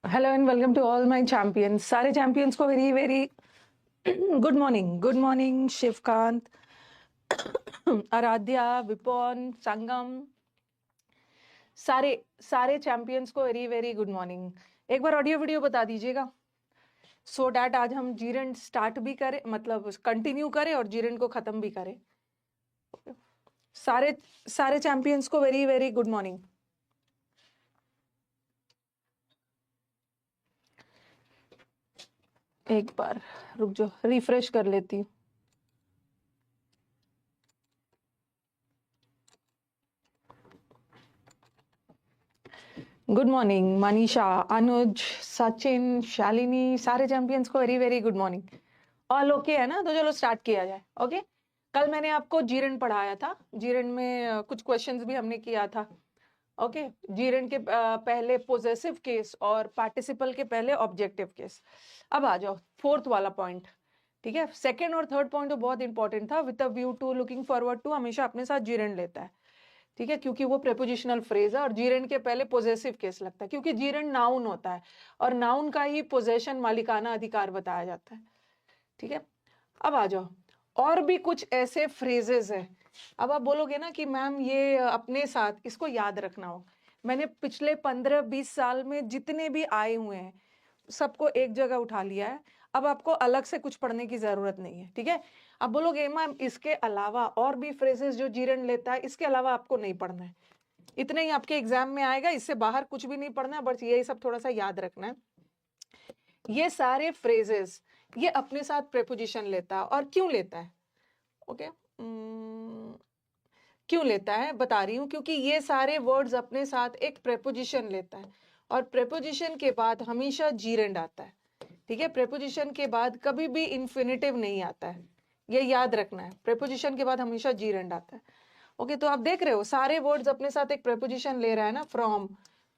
Hello and welcome to all my champions. सारे champions को very very good morning. Good morning Shivkant, Aradhya, Vipon, Sangam, सारे सारे champions को वेरी वेरी गुड मॉर्निंग। एक बार audio video बता दीजिएगा सो डैट आज हम जीरन स्टार्ट भी करें, मतलब कंटिन्यू करें और जीरन को खत्म भी करें। सारे सारे चैंपियंस को वेरी वेरी गुड मॉर्निंग। एक बार रुक जाओ, रिफ्रेश कर लेती हूँ। गुड मॉर्निंग मनीषा, अनुज, सचिन, शालिनी, सारे चैंपियंस को very very good morning. All okay है ना? तो चलो स्टार्ट किया जाए। ओके, कल मैंने आपको जीरन पढ़ाया था। जीरन में कुछ क्वेश्चंस भी हमने किया था। ओके, जीरन के पहले पोजेसिव केस और पार्टिसिपल के पहले ऑब्जेक्टिव केस। अब आ जाओ फोर्थ वाला पॉइंट। ठीक है, सेकेंड और थर्ड पॉइंट तो बहुत इंपॉर्टेंट था। With a view to looking forward to हमेशा अपने साथ जीरन लेता है। ठीक है, क्योंकि वो प्रेपोजिशनल फ्रेज है और जीरन के पहले पोजेसिव केस लगता है, क्योंकि जीरन नाउन होता है और नाउन का ही पोजेशन मालिकाना अधिकार बताया जाता है। ठीक है, अब आ जाओ, और भी कुछ ऐसे फ्रेजेस हैं। अब आप बोलोगे ना कि मैम ये अपने साथ इसको याद रखना हो। मैंने पिछले 15-20 साल में जितने भी आए हुए हैं सबको एक जगह उठा लिया है। अब आपको अलग से कुछ पढ़ने की जरूरत नहीं है। ठीक है, अब बोलोगे मैम इसके अलावा और भी फ्रेजेस जो जीरन लेता है, इसके अलावा आपको नहीं पढ़ना है। इतना ही आपके एग्जाम में आएगा, इससे बाहर कुछ भी नहीं पढ़ना है, बस यही सब थोड़ा सा याद रखना है। ये सारे फ्रेजेस ये अपने साथ प्रेपोजिशन लेता है। और क्यों लेता है? ओके, क्यों लेता है बता रही हूं। क्योंकि ये सारे वर्ड्स अपने साथ एक प्रेपोजिशन लेता है और प्रेपोजिशन के बाद हमेशा जीरेंड आता है। ठीक है, प्रेपोजिशन के बाद कभी भी इंफिनिटिव नहीं आता है, ये याद रखना है। प्रेपोजिशन के बाद हमेशा जीरेंड आता है। ओके, तो आप देख रहे हो सारे वर्ड्स अपने साथ एक प्रेपोजिशन ले रहा है ना। फ्रॉम,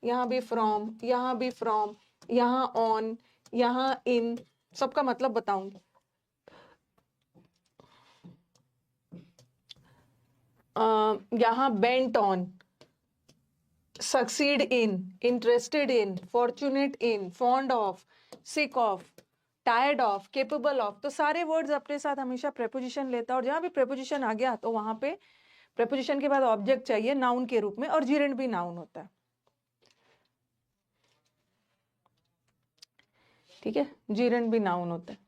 यहाँ भी फ्रॉम, यहाँ भी फ्रॉम, यहाँ ऑन, यहाँ इन, सबका मतलब बताऊंगी। यहाँ bent on, succeed in, interested in, fortunate in, fond of, sick of, tired of, capable of. तो सारे वर्ड्स अपने साथ हमेशा प्रेपोजिशन लेता है और जहां भी प्रेपोजिशन आ गया तो वहां पे प्रेपोजिशन के बाद ऑब्जेक्ट चाहिए नाउन के रूप में, और जीरेंड भी नाउन होता है। ठीक है, जीरेंड भी नाउन होता है।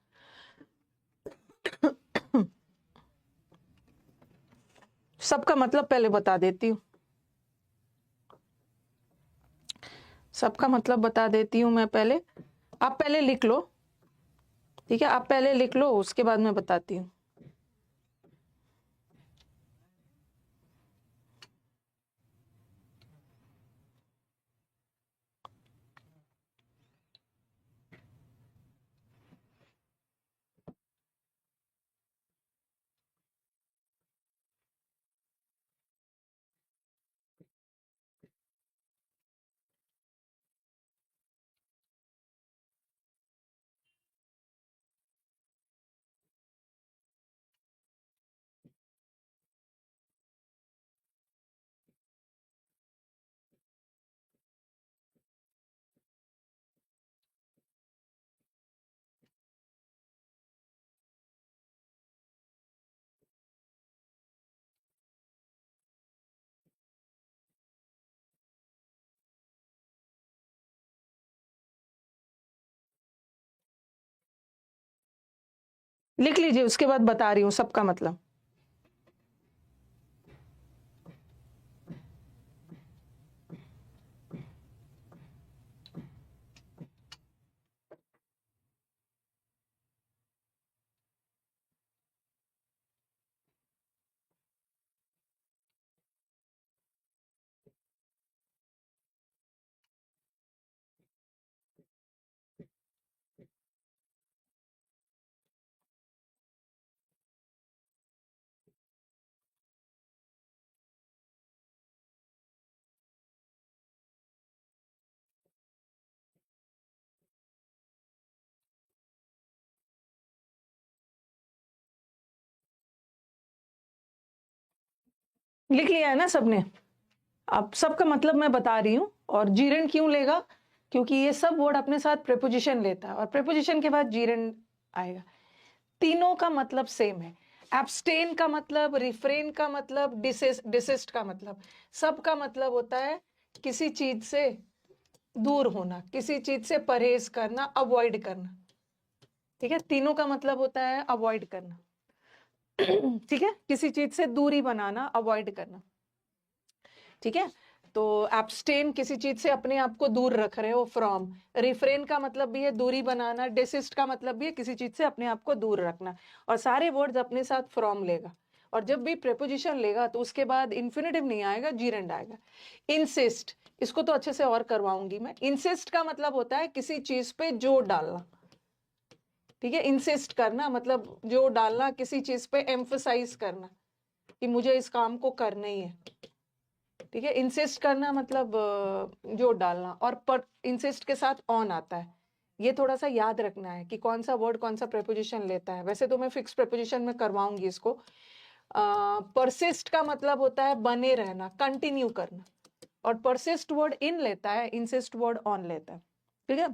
सबका मतलब पहले बता देती हूँ, सबका मतलब बता देती हूँ मैं पहले। आप पहले लिख लो। ठीक है, आप पहले लिख लो, उसके बाद मैं बताती हूँ। लिख लीजिए, उसके बाद बता रही हूँ सबका मतलब। लिख लिया है ना सबने? अब सबका मतलब मैं बता रही हूँ। और जीरण क्यों लेगा? क्योंकि ये सब वर्ड अपने साथ प्रेपोजिशन लेता है और प्रेपोजिशन के बाद जीरण आएगा। तीनों का मतलब सेम है। एब्स्टेन का मतलब, रिफ्रेन का मतलब, डिसिस्ट का मतलब, सबका मतलब होता है किसी चीज से दूर होना, किसी चीज से परहेज करना, अवॉइड करना। ठीक है, तीनों का मतलब होता है अवॉइड करना। ठीक है, किसी चीज से दूरी बनाना, अवॉइड करना। ठीक है, तो एब्स्टेन किसी चीज से अपने आप को दूर रख रहे हो, फ्रॉम। रिफ्रेन का मतलब भी है दूरी बनाना, डिसिस्ट का मतलब भी है किसी चीज से अपने आप को दूर रखना। और सारे वर्ड्स अपने साथ फ्रॉम लेगा। और जब भी प्रेपोजिशन लेगा तो उसके बाद इन्फिनेटिव नहीं आएगा, जीरेंड आएगा। इंसिस्ट, इसको तो अच्छे से और करवाऊंगी मैं। इंसिस्ट का मतलब होता है किसी चीज पे जोर डालना। ठीक है, इंसिस्ट करना मतलब जोर डालना, किसी चीज पे एम्फसाइज करना कि मुझे इस काम को करना ही है। ठीक है, इंसिस्ट करना मतलब जोर डालना। और पर इंसिस्ट के साथ ऑन आता है। ये थोड़ा सा याद रखना है कि कौन सा वर्ड कौन सा प्रेपोजिशन लेता है। वैसे तो मैं फिक्स प्रेपोजिशन में करवाऊंगी इसको। परसिस्ट का मतलब होता है बने रहना, कंटिन्यू करना। और परसिस्ट वर्ड इन लेता है, इंसिस्ट वर्ड ऑन लेता है। ठीक है,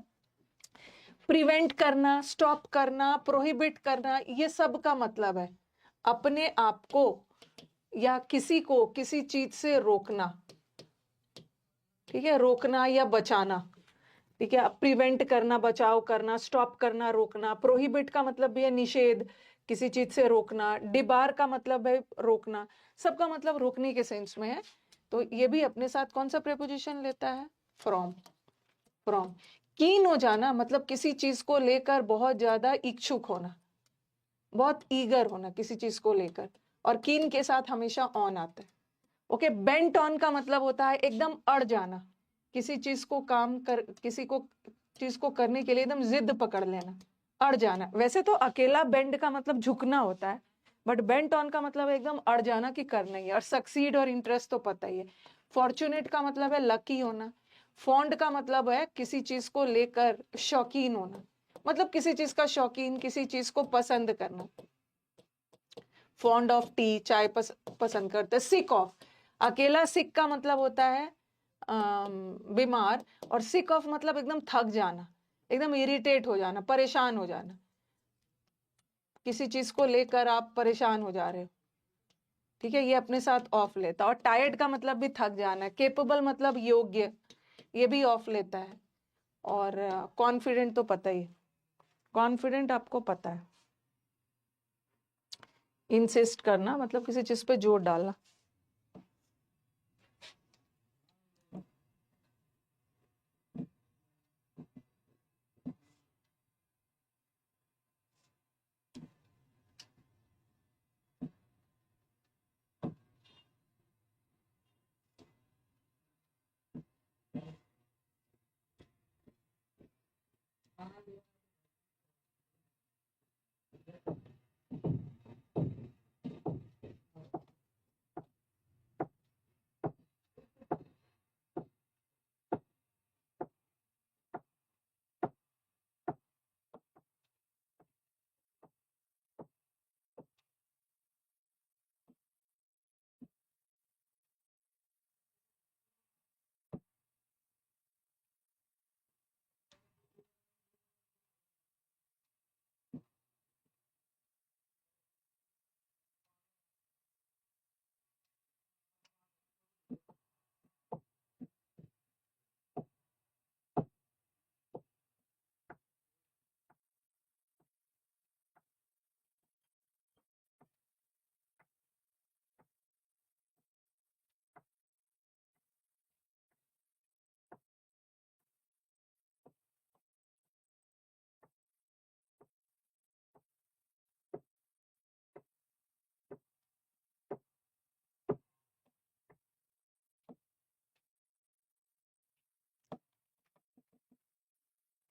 प्रिवेंट करना, स्टॉप करना, प्रोहिबिट करना, ये सब का मतलब है अपने आप को या किसी को किसी चीज से रोकना। ठीक है, रोकना या बचाना। ठीक है, प्रिवेंट करना, बचाव करना, स्टॉप करना, रोकना। प्रोहिबिट का मतलब भी है निषेध, किसी चीज से रोकना। डिबार का मतलब है रोकना। सबका मतलब रोकने के सेंस में है। तो ये भी अपने साथ कौन सा प्रेपोजिशन लेता है? फ्रॉम। फ्रॉम। कीन हो जाना मतलब किसी चीज को लेकर बहुत ज्यादा इच्छुक होना, बहुत ईगर होना किसी चीज को लेकर। और कीन के साथ हमेशा ऑन आता है। ओके, बेंट ऑन का मतलब होता है एकदम अड़ जाना, किसी चीज को किसी को चीज को करने के लिए एकदम जिद पकड़ लेना, अड़ जाना। वैसे तो अकेला बेंड का मतलब झुकना होता है, बट बेंट ऑन का मतलब एकदम अड़ जाना कि करना ही है। और सक्सीड और इंटरेस्ट तो पता ही है। फॉर्चुनेट का मतलब है लकी होना। फॉन्ड का मतलब है किसी चीज को लेकर शौकीन होना, मतलब किसी चीज का शौकीन, किसी चीज को पसंद करना। फॉन्ड ऑफ टी, चाय पसंद करते। सिक ऑफ, अकेला सिक का मतलब होता है बीमार। और सिक ऑफ मतलब एकदम थक जाना, एकदम इरिटेट हो जाना, परेशान हो जाना। किसी चीज को लेकर आप परेशान हो जा रहे हो। ठीक है, ये अपने साथ ऑफ लेता है। और टायर्ड का मतलब भी थक जाना है। केपेबल मतलब योग्य, ये भी ऑफ लेता है। और कॉन्फिडेंट तो पता ही है, कॉन्फिडेंट आपको पता है। इंसिस्ट करना मतलब किसी चीज पे जोर डालना।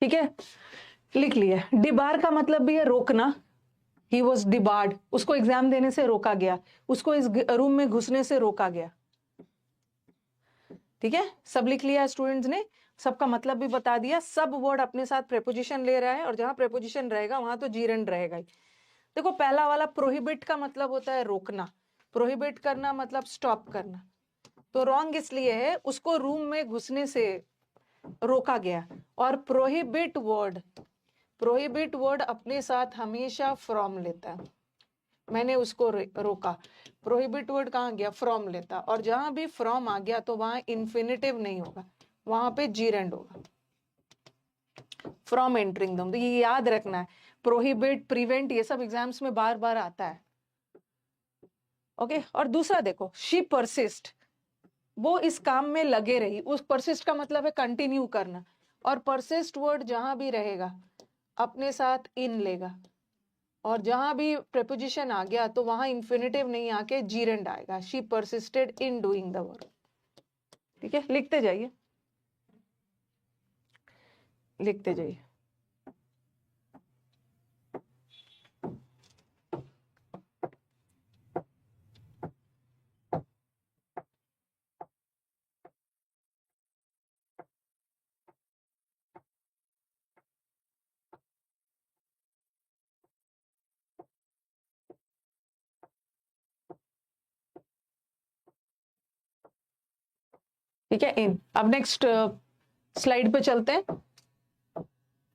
ठीक है, लिख लिया। डिबार का मतलब भी है रोकना। ही वॉज डिबार्ड, उसको एग्जाम देने से रोका गया, उसको इस रूम में घुसने से रोका गया। ठीक है, सब लिख लिया स्टूडेंट्स ने, सबका मतलब भी बता दिया। सब वर्ड अपने साथ प्रेपोजिशन ले रहा है और जहां प्रेपोजिशन रहेगा वहां तो जीरेंड रहेगा ही। देखो, पहला वाला प्रोहिबिट का मतलब होता है रोकना, प्रोहिबिट करना मतलब स्टॉप करना। तो रॉन्ग इसलिए है उसको रूम में घुसने से रोका गया। और प्रोहिबिट वर्ड अपने साथ हमेशा फ्रॉम लेता है। मैंने उसको रोका, प्रोहिबिट वर्ड कहाँ गया, फ्रॉम लेता। और जहां भी फ्रॉम आ गया तो वहां इन्फिनिटिव नहीं होगा, वहां पे जीरेंड होगा। फ्रॉम एंटरिंग दम, तो ये याद रखना है। प्रोहिबिट, प्रिवेंट, ये सब एग्जाम्स में बार बार आता है। ओके। और दूसरा देखो, शी परसिस्ट, वो इस काम में लगे रही। उस परसिस्ट का मतलब है कंटिन्यू करना। और परसिस्ट वर्ड जहां भी रहेगा अपने साथ इन लेगा। और जहां भी प्रेपोजिशन आ गया तो वहां इंफिनिटिव नहीं आके जीरेंड आएगा। She persisted in doing the work. ठीक है, लिखते जाइए, लिखते जाइए। ठीक है, इन। अब नेक्स्ट स्लाइड पे चलते हैं।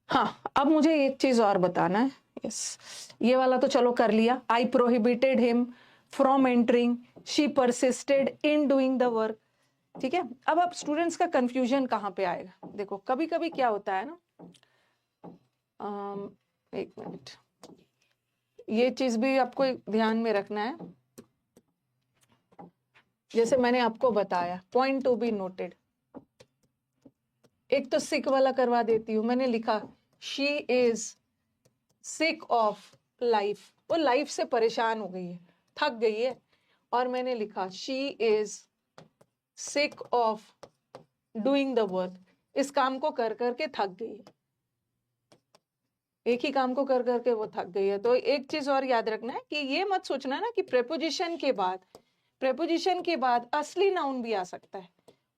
हाँ, अब मुझे एक चीज और बताना है। यस, ये वाला तो चलो कर लिया। I prohibited him from entering, she persisted in doing the work. ठीक है, अब स्टूडेंट्स का कंफ्यूजन कहाँ पे आएगा? देखो, कभी कभी क्या होता है ना, एक मिनट, ये चीज भी आपको ध्यान में रखना है। जैसे मैंने आपको बताया, पॉइंट टू बी नोटेड। एक तो सिक वाला करवा देती हूँ। मैंने लिखा she is sick of life, वो लाइफ से परेशान हो गई है, थक गई है। और मैंने लिखा she is sick of doing the work, इस काम को कर करके थक गई है। एक ही काम को कर करके वो थक गई है। तो एक चीज और याद रखना है कि ये मत सोचना ना कि प्रेपोजिशन के बाद असली नाउन भी आ सकता है,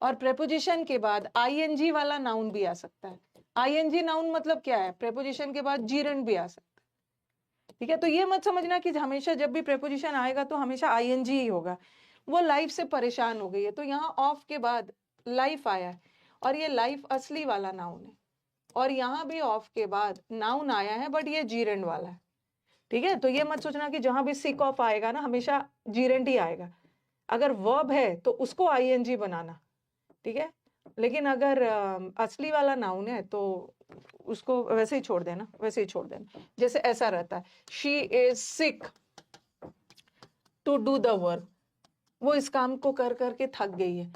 और प्रेपोजिशन के बाद आईएनजी वाला नाउन भी आ सकता है। आईएनजी नाउन मतलब क्या है? प्रेपोजिशन के बाद जीरंड भी आ सकता है। ठीक है, तो ये मत समझना कि हमेशा जब भी प्रेपोजिशन आएगा तो हमेशा आईएनजी ही होगा। वो लाइफ से परेशान हो गई है, तो यहाँ ऑफ के बाद लाइफ आया है, और ये लाइफ असली वाला नाउन है। और यहाँ भी ऑफ के बाद नाउन आया है, बट ये जीरेंड वाला है। ठीक है, तो ये मत सोचना कि जहां भी सिक ऑफ आएगा ना हमेशा जीरेंड ही आएगा। अगर वर्ब है तो उसको आईएनजी बनाना। ठीक है, लेकिन अगर असली वाला नाउन है तो उसको वैसे ही छोड़ देना, वैसे ही छोड़ देना। जैसे ऐसा रहता है, she is sick to do the work, वो इस काम को कर करके थक गई है।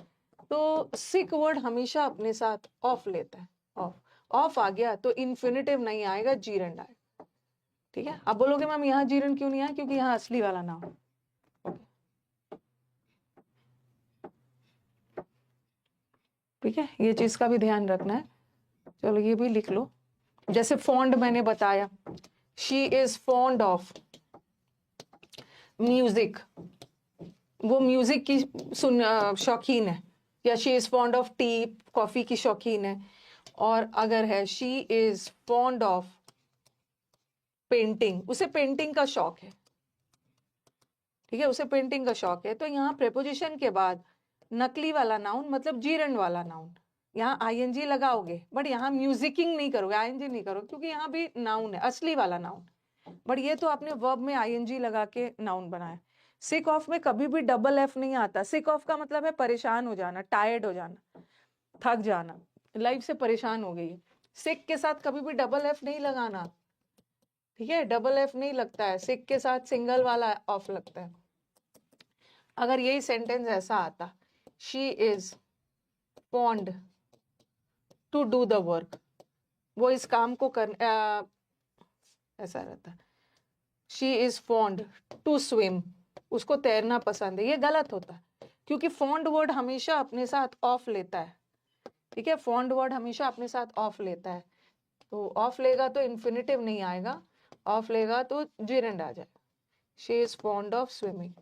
तो सिक वर्ड हमेशा अपने साथ ऑफ लेता है। ऑफ, ऑफ आ गया तो इन्फिनिटिव नहीं आएगा, जीरेंड आएगा। ठीक है, अब बोलोगे मैम यहाँ जीरेंड क्यों नहीं आया? क्योंकि यहाँ असली वाला नाउन। ठीक है, ये चीज का भी ध्यान रखना है। चलो ये भी लिख लो। जैसे फॉन्ड मैंने बताया, she is fond of music, वो म्यूजिक की शौकीन है। या she is fond of T, coffee की शौकीन है। और अगर है she is fond of painting, उसे पेंटिंग का शौक है। ठीक है, उसे पेंटिंग का शौक है। तो यहाँ प्रेपोजिशन के बाद नकली वाला नाउन मतलब जीरेंड वाला नाउन, यहाँ आईएनजी लगाओगे, बट यहाँ म्यूजिकिंग नहीं करोगे, आईएनजी नहीं करोगे, क्योंकि यहाँ भी नाउन है, असली वाला नाउन। बट ये तो आपने वर्ब में आईएनजी लगा के नाउन बनाया। सिक ऑफ में कभी भी डबल एफ नहीं आता। सिक ऑफ का मतलब है परेशान हो जाना, टायर्ड हो जाना, थक जाना, लाइफ से परेशान हो गई है। सिक के साथ कभी भी डबल एफ नहीं लगाना। ठीक है, डबल एफ नहीं लगता है, सिक के साथ सिंगल वाला ऑफ लगता है। अगर यही सेंटेंस ऐसा आता, she is fond to do the work, वो इस काम को कर ऐसा रहता, she is fond to swim, उसको तैरना पसंद है, ये गलत होता है। क्योंकि फॉन्ड वर्ड हमेशा अपने साथ ऑफ लेता है। ठीक है, फॉन्ड वर्ड हमेशा अपने साथ ऑफ लेता है। तो ऑफ लेगा तो इन्फिनिटिव नहीं आएगा, ऑफ लेगा तो जीरेंड आ जाएगा। She is fond of swimming.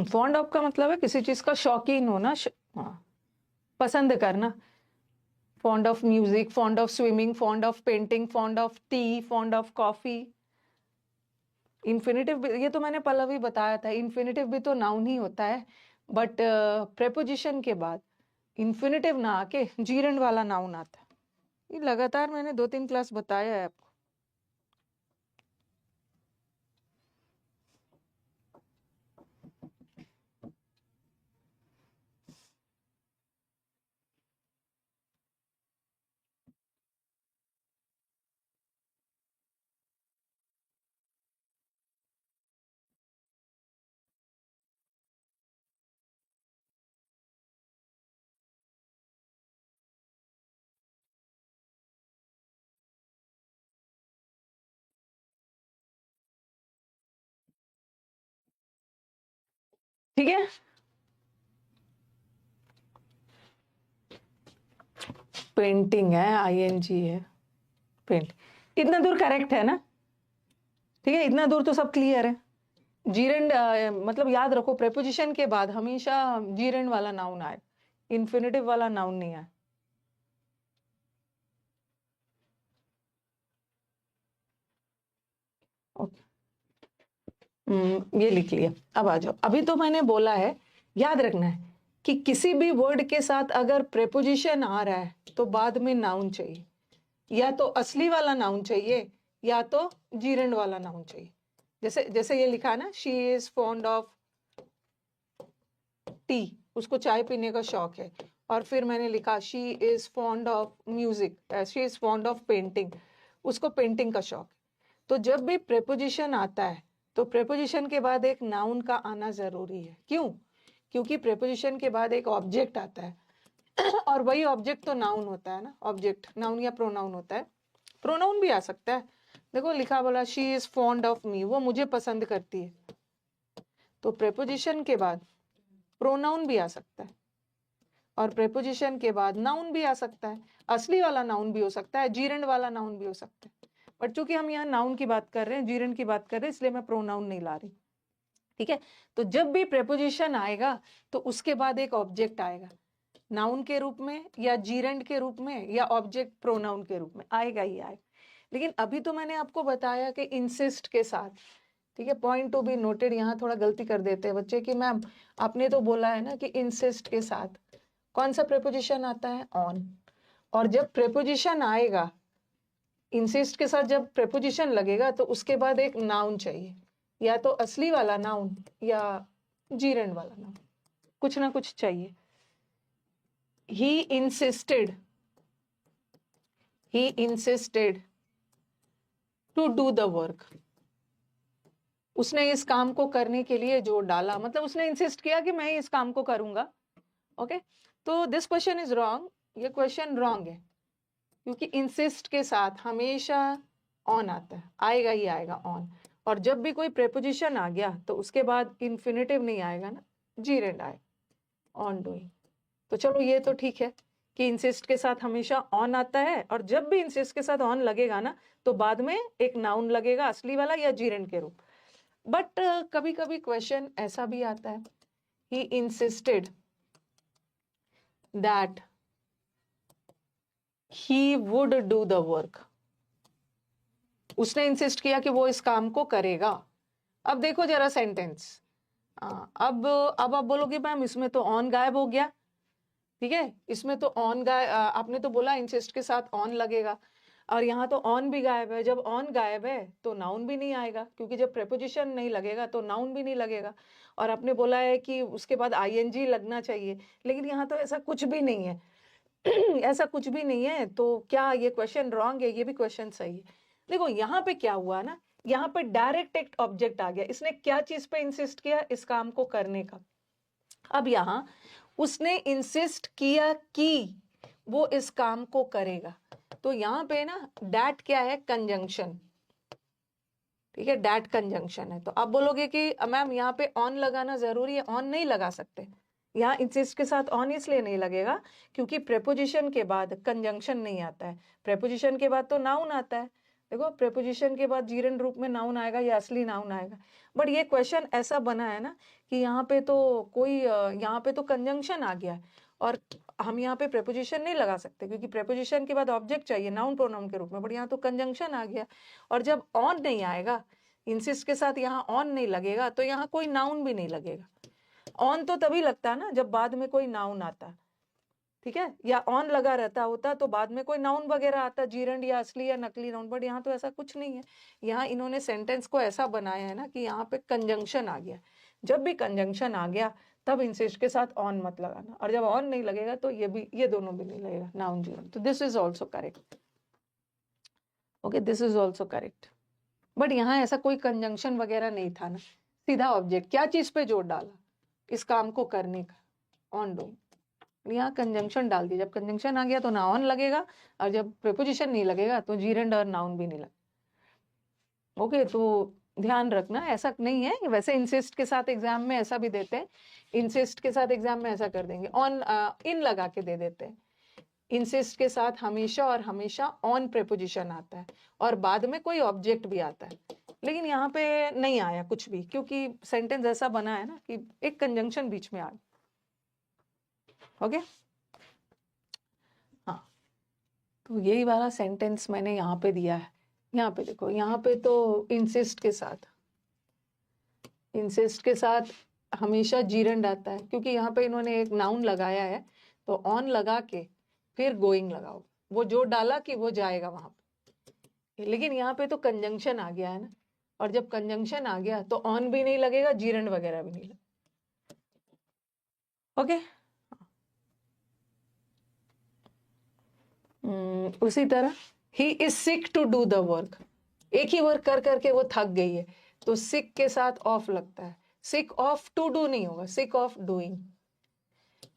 Fond of का मतलब है किसी चीज का शौकीन होना, हाँ, पसंद करना। fond of music, fond of swimming, fond of painting, fond of tea, fond of coffee. Infinitive ये तो मैंने पहले बताया था, इन्फिनेटिव भी तो नाउन ही होता है, बट प्रेपोजिशन के बाद इन्फिनेटिव ना आके जीरेंड वाला नाउन आता है। ये लगातार मैंने 2-3 क्लास बताया है आपको। ठीक है, पेंटिंग है, आईएनजी है, पेंट, इतना दूर करेक्ट है ना? ठीक है, इतना दूर तो सब क्लियर है। जीरेंड मतलब याद रखो, प्रेपोजिशन के बाद हमेशा जीरेंड वाला नाउन आए, इन्फिनेटिव वाला नाउन नहीं आए। ये लिख लिया। अब आ जाओ, अभी तो मैंने बोला है, याद रखना है कि किसी भी वर्ड के साथ अगर प्रेपोजिशन आ रहा है तो बाद में नाउन चाहिए, या तो असली वाला नाउन चाहिए या तो जीरेंड वाला नाउन चाहिए। जैसे जैसे ये लिखा है ना, she is fond of T, उसको चाय पीने का शौक है। और फिर मैंने लिखा she is fond of music, she is fond of painting, उसको पेंटिंग का शौक है। तो जब भी प्रेपोजिशन आता है तो प्रेपोजिशन के बाद एक नाउन का आना जरूरी है। क्यों? क्योंकि प्रेपोजिशन के बाद एक ऑब्जेक्ट आता है और वही ऑब्जेक्ट तो नाउन होता है ना। ऑब्जेक्ट नाउन या प्रोनाउन होता है, प्रोनाउन भी आ सकता है। देखो लिखा बोला she is fond of me, वो मुझे पसंद करती है, तो प्रेपोजिशन के बाद प्रोनाउन भी आ सकता है और प्रेपोजिशन के बाद नाउन भी आ सकता है। असली वाला नाउन भी हो सकता है, जीरेंड वाला नाउन भी हो सकता है, बट चूंकि हम यहाँ नाउन की बात कर रहे हैं, जीरेंड की बात कर रहे हैं, इसलिए मैं प्रोनाउन नहीं ला रही। ठीक है, तो जब भी प्रेपोजिशन आएगा तो उसके बाद एक ऑब्जेक्ट आएगा, नाउन के रूप में या जीरेंड के रूप में या ऑब्जेक्ट प्रोनाउन के रूप में, आएगा ही आएगा। लेकिन अभी तो मैंने आपको बताया कि इंसिस्ट के साथ। ठीक है, पॉइंट टू बी नोटेड। यहाँ थोड़ा गलती कर देते हैं बच्चे कि मैम आपने तो बोला है ना कि इंसिस्ट के साथ कौन सा प्रेपोजिशन आता है? ऑन। और जब प्रेपोजिशन आएगा, इंसिस्ट के साथ जब प्रेपोजिशन लगेगा तो उसके बाद एक नाउन चाहिए, या तो असली वाला नाउन या जीरेंड वाला नाउन, कुछ ना कुछ चाहिए। He insisted to do the work, उसने इस काम को करने के लिए जोर डाला, मतलब उसने इंसिस्ट किया कि मैं इस काम को करूंगा। ओके, तो दिस क्वेश्चन इज रॉन्ग, ये क्वेश्चन रॉन्ग है, क्योंकि इंसिस्ट के साथ हमेशा ऑन आता है, आएगा ही आएगा ऑन। और जब भी कोई प्रेपोजिशन आ गया तो उसके बाद इन्फिनेटिव नहीं आएगा ना, जीरेंड आए, ऑन डूइंग। तो चलो ये तो ठीक है कि इंसिस्ट के साथ हमेशा ऑन आता है, और जब भी इंसिस्ट के साथ ऑन लगेगा ना तो बाद में एक नाउन लगेगा, असली वाला या जीरेंड के रूप। बट कभी कभी क्वेश्चन ऐसा भी आता है, he insisted that he would do the work, उसने इंसिस्ट किया कि वो इस काम को करेगा। अब देखो जरा सेंटेंस, अब आप बोलोगे मैम इसमें तो ऑन गायब हो गया। ठीक है, इसमें तो ऑन गायब, आपने तो बोला इंसिस्ट के साथ ऑन लगेगा, और यहाँ तो ऑन भी गायब है। जब ऑन गायब है तो नाउन भी नहीं आएगा, क्योंकि जब प्रेपोजिशन नहीं लगेगा तो नाउन भी नहीं लगेगा। और आपने बोला है कि उसके बाद आईएनजी लगना चाहिए, लेकिन यहाँ तो ऐसा कुछ भी नहीं है ऐसा कुछ भी नहीं है। तो क्या ये क्वेश्चन रॉन्ग है? ये भी क्वेश्चन सही है। देखो यहाँ पे क्या हुआ ना, यहाँ पे डायरेक्ट एक ऑब्जेक्ट आ गया, इसने क्या चीज पे इंसिस्ट किया? इस काम को करने का। अब यहाँ उसने इंसिस्ट किया कि वो इस काम को करेगा, तो यहाँ पे ना डैट क्या है? कंजंक्शन। ठीक है, डैट कंजंक्शन है। तो आप बोलोगे कि मैम यहाँ पे ऑन लगाना जरूरी है, ऑन नहीं लगा सकते। यहाँ इंसिस्ट के साथ ऑन इसलिए नहीं लगेगा क्योंकि प्रेपोजिशन के बाद कंजंक्शन नहीं आता है, प्रेपोजिशन के बाद तो नाउन आता है। देखो प्रेपोजिशन के बाद जीरेंड रूप में नाउन आएगा या असली नाउन आएगा। बट ये क्वेश्चन ऐसा बना है ना कि यहाँ पे तो कोई यहाँ पे तो कंजंक्शन आ गया है, और हम यहाँ पे प्रेपोजिशन नहीं लगा सकते क्योंकि प्रेपोजिशन के बाद ऑब्जेक्ट चाहिए नाउन प्रोनाउन के रूप में, बट यहाँ तो कंजंक्शन आ गया। और जब ऑन नहीं आएगा, इंसिस्ट के साथ यहाँ ऑन नहीं लगेगा, तो यहाँ कोई नाउन भी नहीं लगेगा। ऑन तो तभी लगता है ना जब बाद में कोई नाउन आता, ठीक है, या ऑन लगा रहता होता तो बाद में कोई नाउन वगैरह आता, जीरंड या असली या नकली नाउन, बट यहाँ तो ऐसा कुछ नहीं है। यहाँ इन्होंने सेंटेंस को ऐसा बनाया है ना कि यहाँ पे कंजंक्शन आ गया। जब भी कंजंक्शन आ गया तब इंसिस्ट के साथ ऑन मत लगाना, और जब ऑन नहीं लगेगा तो ये दोनों भी नहीं लगेगा, नाउन जीरंड। तो this is also correct, okay, this is also correct. But यहाँ ऐसा कोई कंजंक्शन वगैरह नहीं था ना, सीधा ऑब्जेक्ट, क्या चीज पे जोर डाला इस काम को करने का, ऑन डूइंग, यहाँ कंजंक्शन डाल दिया। जब कंजंक्शन आ गया तो ना ऑन लगेगा, और जब प्रीपोजिशन नहीं लगेगा तो जीरंड और नाउन भी नहीं लगेगा। ओके, तो ध्यान रखना, ऐसा नहीं है। वैसे इंसिस्ट के साथ एग्जाम में ऐसा भी देते हैं, इंसिस्ट के साथ एग्जाम में ऐसा कर देंगे, ऑन इन लगा के दे देते हैं। इंसिस्ट के साथ हमेशा और हमेशा ऑन प्रीपोजिशन आता है और बाद में कोई ऑब्जेक्ट भी आता है, लेकिन यहाँ पे नहीं आया कुछ भी, क्योंकि सेंटेंस ऐसा बना है ना कि एक कंजंक्शन बीच में आ गया। ओके, हाँ, तो यही वाला सेंटेंस मैंने यहाँ पे दिया है। यहाँ पे देखो, यहाँ पे तो इंसिस्ट के साथ हमेशा जीरंड आता है, क्योंकि यहाँ पे इन्होंने एक नाउन लगाया है, तो ऑन लगा के फिर गोइंग लगाओ, वो जो डाला कि वो जाएगा वहां पे। लेकिन यहाँ पे तो कंजंक्शन आ गया है ना, और जब कंजंक्शन आ गया तो ऑन भी नहीं लगेगा, जीरंड वगैरह भी नहीं लगेगा। ओके, उसी तरह he is sick to do the work, एक ही वर्क कर करके वो थक गई है, तो सिक के साथ ऑफ लगता है, सिक ऑफ टू डू नहीं होगा, सिक ऑफ डूइंग।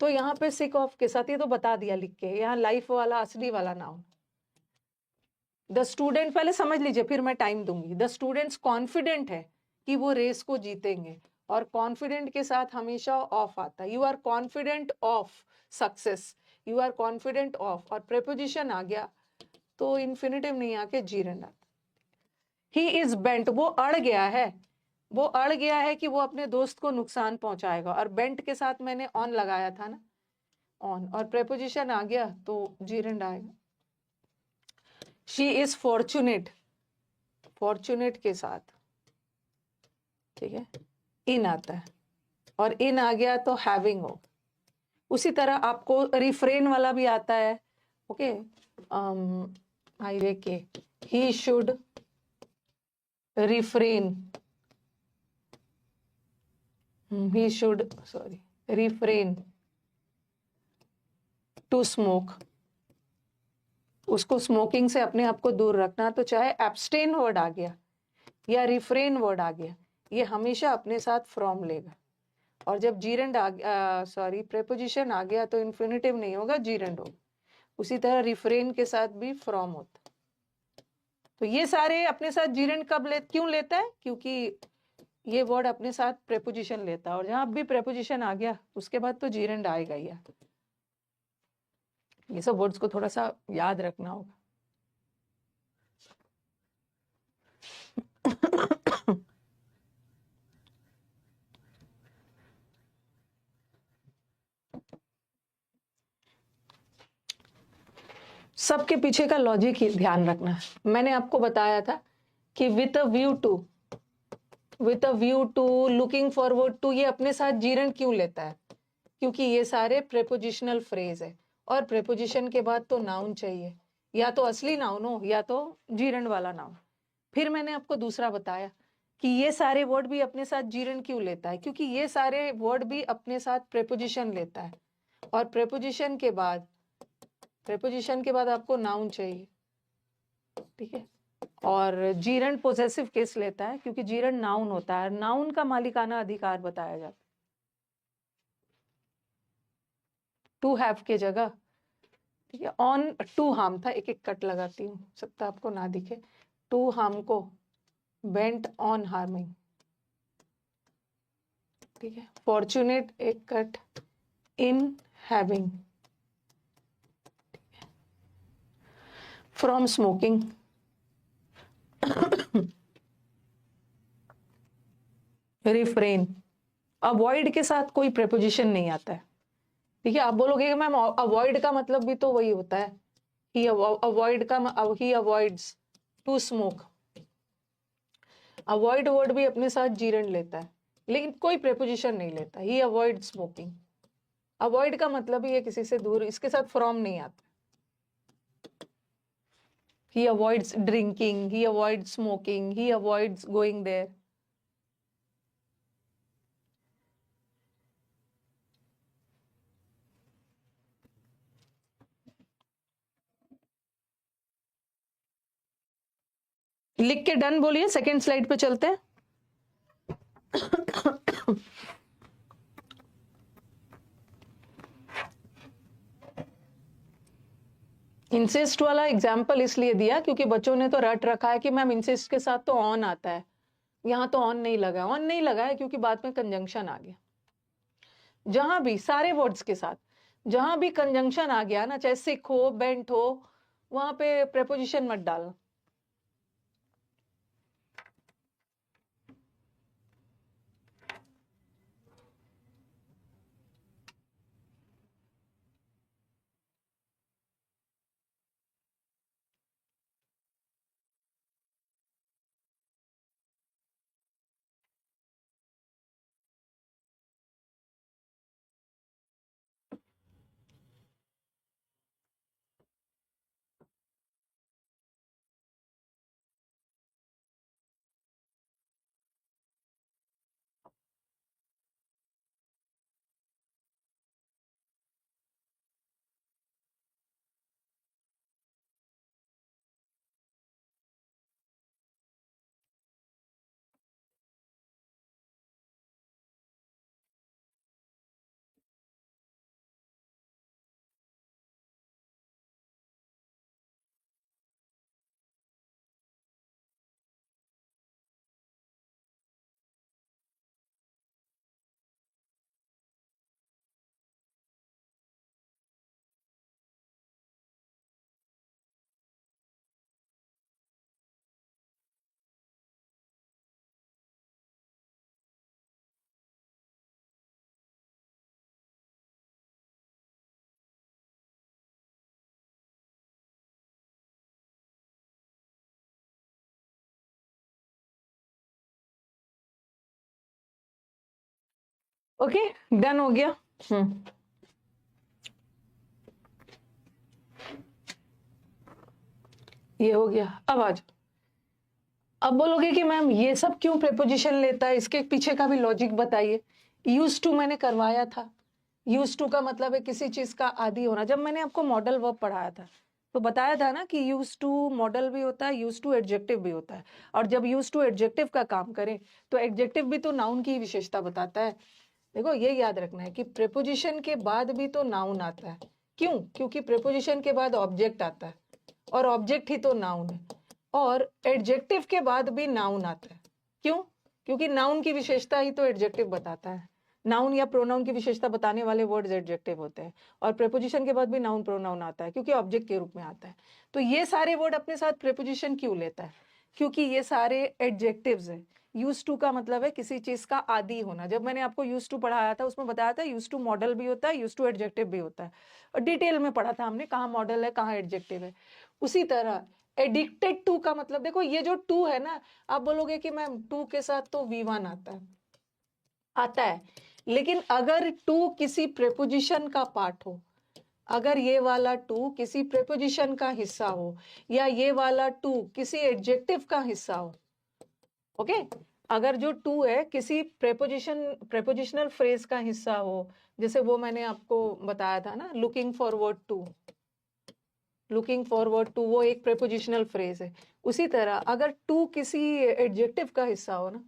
तो यहाँ पे सिक ऑफ के साथ, ये तो बता दिया लिख के, यहाँ लाइफ वाला असली वाला नाउन। द स्टूडेंट, पहले समझ लीजिए फिर मैं टाइम दूंगी। द स्टूडेंट्स कॉन्फिडेंट है कि वो रेस को जीतेंगे, और कॉन्फिडेंट के साथ हमेशा ऑफ आता है। You are confident of success, you are confident of, और प्रेपोजिशन आ गया तो इन्फिनिटिव नहीं आके जीरंड आता। ही इज बेंट, वो अड़ गया है, वो अड़ गया है कि वो अपने दोस्त को नुकसान पहुंचाएगा, और बेंट के साथ मैंने ऑन लगाया था ना, ऑन, और प्रेपोजिशन आ गया तो जीरंड आएगा। शी इज फॉर्चुनेट, फॉर्चुनेट के साथ, ठीक है, इन आता है, और इन आ गया तो हैविंग हो। उसी तरह आपको रिफ्रेन वाला भी आता है। ओके, हाईवे के, he should refrain, he should refrain to smoke, उसको स्मोकिंग से अपने आप को दूर रखना। तो चाहे एब्सटेन वर्ड आ गया या रिफ्रेन वर्ड आ गया, ये हमेशा अपने साथ फ्रॉम लेगा, और जब जीरंड आ गया, प्रेपोजिशन आ गया तो इन्फिनिटिव नहीं होगा, जीरंड होगा। उसी तरह रिफ्रेन के साथ भी फ्रॉम होता। तो ये सारे अपने साथ जीरंड क्यों लेता है, क्योंकि ये वर्ड अपने साथ प्रेपोजिशन लेता है, और जहां भी प्रेपोजिशन आ गया उसके बाद तो जीरंड आएगा ही। ये सब वर्ड्स को थोड़ा सा याद रखना होगा। सबके पीछे का लॉजिक ही ध्यान रखना। मैंने आपको बताया था कि with a view to, looking forward to, ये अपने साथ जीरंड क्यों लेता है, क्योंकि ये सारे प्रेपोजिशनल फ्रेज है, और प्रेपोजिशन के बाद तो नाउन चाहिए, या तो असली नाउन हो या तो जीरंड वाला नाउन। फिर मैंने आपको दूसरा बताया कि ये सारे वर्ड भी अपने साथ जीरंड क्यों लेता है, क्योंकि ये सारे वर्ड भी अपने साथ प्रेपोजिशन लेता है, और प्रेपोजिशन के बाद आपको नाउन चाहिए, ठीक है। और जीरंड पोजेसिव केस लेता है, क्योंकि जीरंड नाउन होता है, नाउन का मालिकाना अधिकार बताया जाता है। टू हैव के जगह, ठीक है, ऑन टू हार्म था, एक एक कट लगाती हूँ, सकता आपको ना दिखे। टू हार्म को बेंट ऑन हार्मिंग, ठीक है। फॉर्चुनेट एक cut, in having, from smoking, refrain. Avoid के साथ कोई प्रेपोजिशन नहीं आता है, ठीक है, आप बोलोगे कि मैम अवॉइड का मतलब भी तो वही होता है, he avoids to smoke. Avoid word भी अपने साथ जीरण लेता है, लेकिन कोई प्रेपोजिशन नहीं लेता। ही अवॉइड स्मोकिंग, अवॉइड का मतलब ही है किसी से दूर, इसके साथ फ्रॉम नहीं आता। he avoids drinking, he avoids smoking, he avoids going there. लिख के डन बोलिए, सेकेंड स्लाइड पे चलते हैं। इंसिस्ट वाला एग्जाम्पल इसलिए दिया क्योंकि बच्चों ने तो रट रखा है कि मैम इंसिस्ट के साथ तो ऑन आता है, यहाँ तो ऑन नहीं लगा। ऑन नहीं लगा है क्योंकि बाद में कंजंक्शन आ गया। जहां भी सारे वर्ड्स के साथ जहां भी कंजंक्शन आ गया ना, चाहे सिक हो बेंट हो, वहां पे प्रेपोजिशन मत डालना। ओके, डन हो गया। ये हो गया। अब आ जाओ। अब बोलोगे कि मैम ये सब क्यों प्रेपोजिशन लेता है, इसके पीछे का भी लॉजिक बताइए। यूज टू मैंने करवाया था। यूज टू का मतलब है किसी चीज का आदि होना। जब मैंने आपको मॉडल वर्ब पढ़ाया था तो बताया था ना कि यूज टू मॉडल भी होता है, यूज टू एडजेक्टिव भी होता है। और जब यूज टू एडजेक्टिव का काम करें तो एडजेक्टिव भी तो नाउन की विशेषता बताता है। देखो ये याद रखना है कि प्रेपोजिशन के बाद भी तो नाउन आता है। क्यों? क्योंकि प्रेपोजिशन के बाद ऑब्जेक्ट आता है और ऑब्जेक्ट ही तो नाउन है। और एडजेक्टिव के बाद भी नाउन आता है। क्यों? क्योंकि नाउन की विशेषता ही तो एडजेक्टिव बताता है। नाउन या प्रोनाउन की विशेषता बताने वाले वर्ड्स एडजेक्टिव होते हैं। और प्रेपोजिशन के बाद भी नाउन प्रोनाउन आता है क्योंकि ऑब्जेक्ट के रूप में आता है। तो ये सारे वर्ड अपने साथ प्रेपोजिशन क्यों लेता है? क्योंकि ये सारे एडजेक्टिव्स हैं। यूज टू का मतलब है किसी चीज का आदि होना। जब मैंने आपको यूज टू पढ़ाया था उसमें बताया था यूज टू मॉडल भी होता है, यूज टू एडजेक्टिव भी होता है। और डिटेल में पढ़ा था हमने कहाँ मॉडल है कहाँ एडजेक्टिव है। उसी तरह एडिक्टेड टू का मतलब, देखो ये जो टू है ना, आप बोलोगे कि मैम टू के साथ तो V1 आता है, लेकिन अगर टू किसी प्रेपोजिशन का पार्ट हो, अगर ये वाला टू किसी प्रेपोजिशन का हिस्सा हो, या ये वाला टू किसी एडजेक्टिव का हिस्सा हो, ओके, अगर जो टू है किसी प्रेपोजिशनल फ्रेज का हिस्सा हो, जैसे वो मैंने आपको बताया था ना, लुकिंग फॉरवर्ड टू, वो एक प्रेपोजिशनल फ्रेज है। उसी तरह अगर टू किसी एडजेक्टिव का हिस्सा हो ना,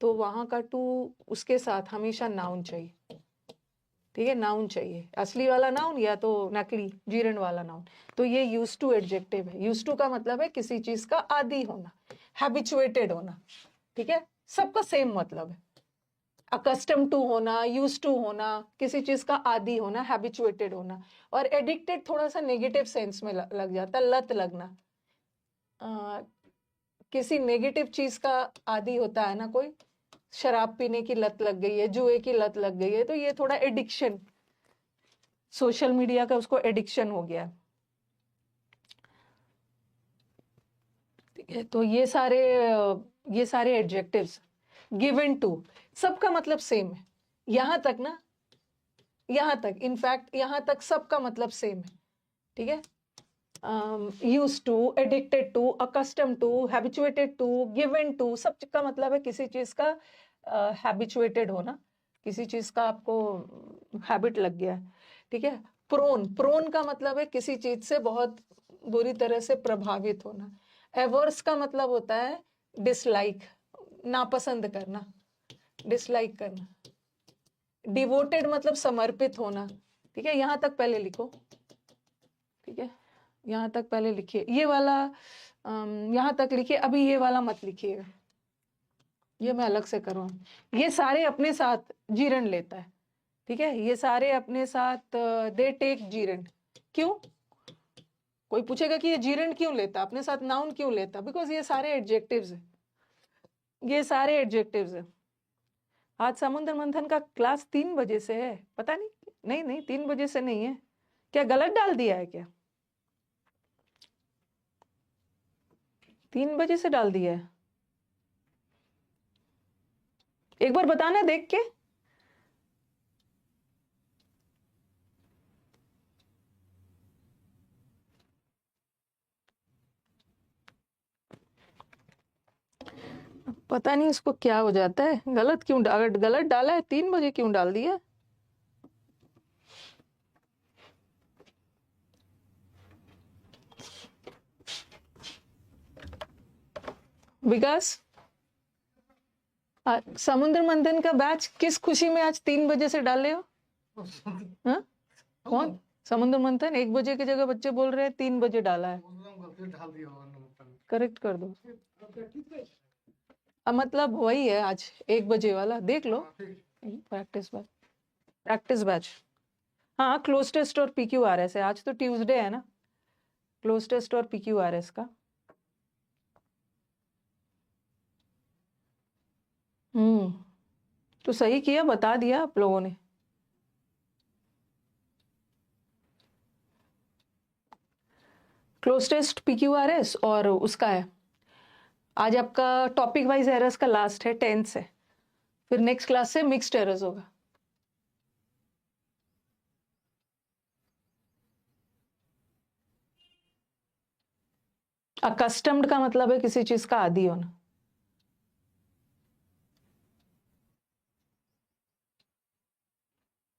तो वहां का टू उसके साथ हमेशा नाउन चाहिए। ठीक है, नाउन चाहिए, असली वाला नाउन या तो नकली जीरण वाला नाउन। तो ये यूज टू एडजेक्टिव है। यूज टू का मतलब है किसी चीज का आदी होना, हैबिचुएटेड होना। ठीक है, सबका सेम मतलब है। अकस्टम टू होना, यूज टू होना, किसी चीज का आदी होना, हैबिचुएटेड होना। और एडिक्टेड थोड़ा सा नेगेटिव सेंस में लग जाता है, लत लगना। किसी नेगेटिव चीज का आदी होता है ना कोई, शराब पीने की लत लग गई है, जुए की लत लग गई है, तो ये थोड़ा एडिक्शन, सोशल मीडिया का उसको एडिक्शन हो गया। ठीक है, तो ये सारे एडजेक्टिव्स गिवन टू, सबका मतलब सेम है। यहां तक ना, यहां तक, इनफैक्ट यहां तक सबका मतलब सेम है। ठीक है, use to, addicted to, accustom to, habituated to, given to, सब का मतलब है किसी चीज का हैबिचुएटेड होना, किसी चीज का आपको हैबिट लग गया है। ठीक है, प्रोन का मतलब है किसी चीज से बहुत बुरी तरह से प्रभावित होना। एवर्स का मतलब होता है डिसलाइक, नापसंद करना, डिसलाइक करना। डिवोटेड मतलब समर्पित होना। ठीक है, यहां तक पहले लिखो। ठीक है, यहां तक पहले लिखिए, ये वाला यहां तक लिखिए, अभी ये वाला मत लिखिएगा, ये मैं अलग से करूँ। ये सारे अपने साथ जीरण लेता है। ठीक है, ये सारे अपने साथ दे टेक जीरण। क्यों? कोई पूछेगा कि ये जीरण क्यों लेता, अपने साथ नाउन क्यों लेता? बिकॉज ये सारे एडजेक्टिव्स है, ये सारे एडजेक्टिव्स है। आज समुद्र मंथन का क्लास 3 बजे से है, पता नहीं, नहीं नहीं 3 बजे से नहीं है। क्या गलत डाल दिया है क्या? 3 बजे से डाल दिया है? एक बार बताना देख के। पता नहीं इसको क्या हो जाता है, गलत क्यों गलत डाला है, 3 बजे क्यों डाल दिया? विकास, समुद्र मंथन का बैच किस खुशी में आज 3 बजे से डाले हो? हाँ? कौन? समुद्र मंथन 1 बजे की जगह बच्चे बोल रहे हैं 3 बजे डाला है। करेक्ट कर दो। मतलब वही है आज 1 बजे वाला, देख लो। Practice batch, practice batch. हाँ, क्लोज टेस्ट और PQRS है आज, तो ट्यूसडे है ना, क्लोज टेस्ट और PQRS का। तो सही किया, बता दिया आप लोगों ने। क्लोज टेस्ट PQRS और उसका है आज आपका टॉपिक वाइज एरर्स का लास्ट है, 10 है। फिर नेक्स्ट क्लास से मिक्स्ड एरर्स होगा। अकस्टम्ड का मतलब है किसी चीज का आदी होना।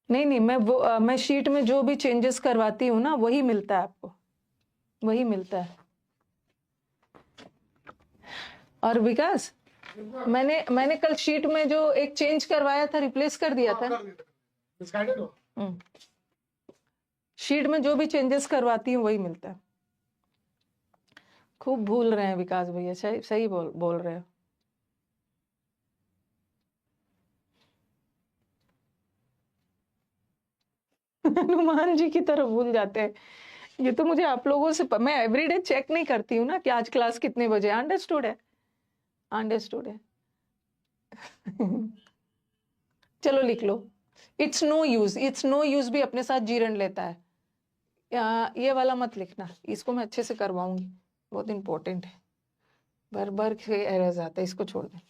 नहीं नहीं, मैं शीट में जो भी चेंजेस करवाती हूँ ना, वही मिलता है आपको, वही मिलता है। और विकास, मैंने कल शीट में जो एक चेंज करवाया था, रिप्लेस कर दिया था। शीट में जो भी चेंजेस करवाती हूँ वही मिलता है। खूब भूल रहे हैं विकास भैया, सही बोल रहे हो। हनुमान जी की तरह भूल जाते हैं। ये तो मुझे आप लोगों से मैं एवरीडे चेक नहीं करती हूँ ना कि आज क्लास कितने बजे। अंडरस्टूड है, अंडरस्टूड है। चलो लिख लो, it's no use. It's no use भी अपने साथ जीरण लेता है। ये वाला मत लिखना, इसको मैं अच्छे से करवाऊंगी, बहुत इंपॉर्टेंट है। बार बार एरर्स आते हैं, इसको छोड़ दे।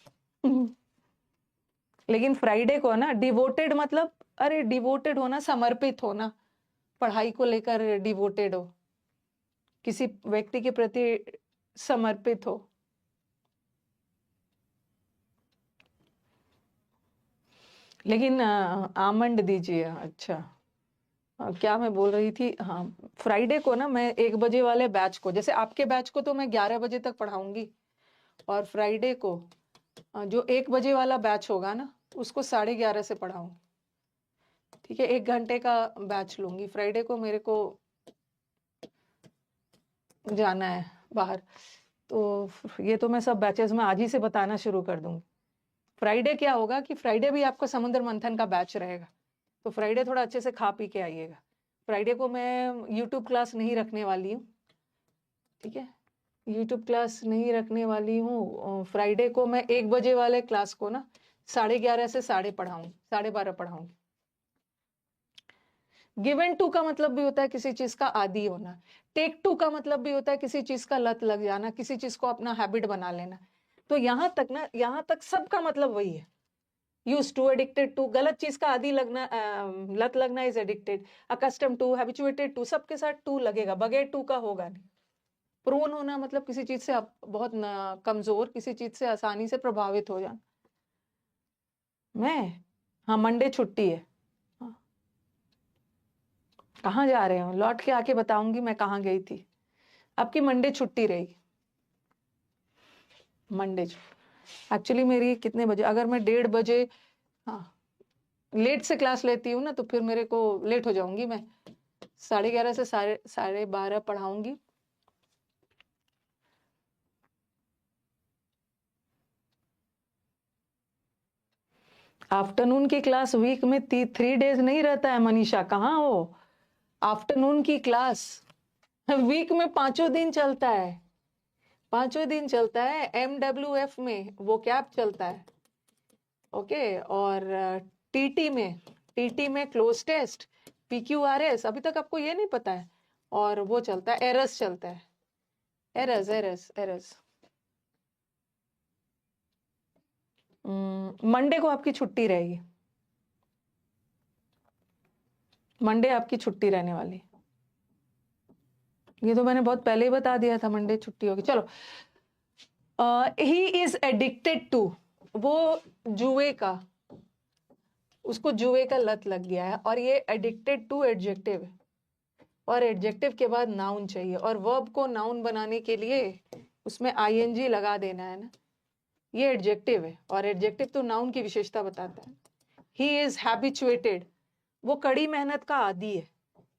लेकिन फ्राइडे को ना डिवोटेड मतलब, अरे डिवोटेड होना, समर्पित होना, पढ़ाई को लेकर डिवोटेड हो, किसी व्यक्ति के प्रति समर्पित हो। लेकिन आमंड दीजिए। अच्छा, क्या मैं बोल रही थी, हाँ, फ्राइडे को ना मैं 1 बजे वाले बैच को, जैसे आपके बैच को तो मैं 11 बजे तक पढ़ाऊंगी, और फ्राइडे को जो 1 बजे वाला बैच होगा ना, उसको 11:30 से पढ़ाऊंगी। ठीक है, 1 घंटे का बैच लूंगी। फ्राइडे को मेरे को जाना है बाहर, तो ये तो मैं सब बैचेस में आज ही से बताना शुरू कर दूंगी। फ्राइडे क्या होगा कि फ्राइडे भी आपको समुद्र मंथन का बैच रहेगा, तो फ्राइडे थोड़ा अच्छे से खा पी के आइएगा। फ्राइडे को मैं यूट्यूब क्लास नहीं रखने वाली हूँ। ठीक है, यूट्यूब क्लास नहीं रखने वाली हूँ। फ्राइडे को मैं 1 बजे वाले क्लास को ना 11:30 से 12:30 पढ़ाऊंगी। गिवन टू का मतलब भी होता है किसी चीज का आदी होना, टेक टू का मतलब भी होता है किसी चीज का लत लग जाना, किसी चीज को अपना हैबिट बना लेना। तो यहां तक ना, यहां तक सबका मतलब वही है, यूज टू, एडिक्टेड टू, गलत चीज का आदी लगना, लत लगना is addicted, accustom to, habituated to, सबके साथ टू लगेगा, बगैर टू का होगा नहीं। प्रोन होना मतलब किसी चीज से बहुत कमजोर, किसी चीज से आसानी से प्रभावित हो जाना। मैं, हाँ मंडे छुट्टी है। हाँ। कहाँ जा रहे हो? लौट के आके बताऊंगी मैं कहाँ गई थी। आपकी मंडे छुट्टी रहेगी, मंडे। एक्चुअली मेरी कितने बजे, अगर मैं 1:30 बजे, हाँ लेट से क्लास लेती हूँ ना, तो फिर मेरे को लेट हो जाऊंगी मैं। 11:30 से 12:30 पढ़ाऊंगी। आफ्टरनून की क्लास वीक में 3 डेज नहीं रहता है मनीषा, कहाँ हो? आफ्टरनून की क्लास वीक में 5 दिन चलता है, 5 दिन चलता है। MWF में वो कैप चलता है, ओके। और टीटी में क्लोज टेस्ट, PQRS, अभी तक आपको ये नहीं पता है। और वो चलता है, एरस चलता है, एरस। मंडे को आपकी छुट्टी रहेगी, मंडे आपकी छुट्टी रहने वाली। ये तो मैंने बहुत पहले ही बता दिया था, मंडे छुट्टी होगी। चलो, ही इज एडिक्टेड टू, वो जुए का, उसको जुए का लत लग गया है। और ये एडिक्टेड टू एडजेक्टिव है, और एडजेक्टिव के बाद नाउन चाहिए, और वर्ब को नाउन बनाने के लिए उसमें ING लगा देना है ना। ये एडजेक्टिव है, और एडजेक्टिव तो नाउन की विशेषता बताता है। ही इज हैबिचुएटेड, वो कड़ी मेहनत का आदी है,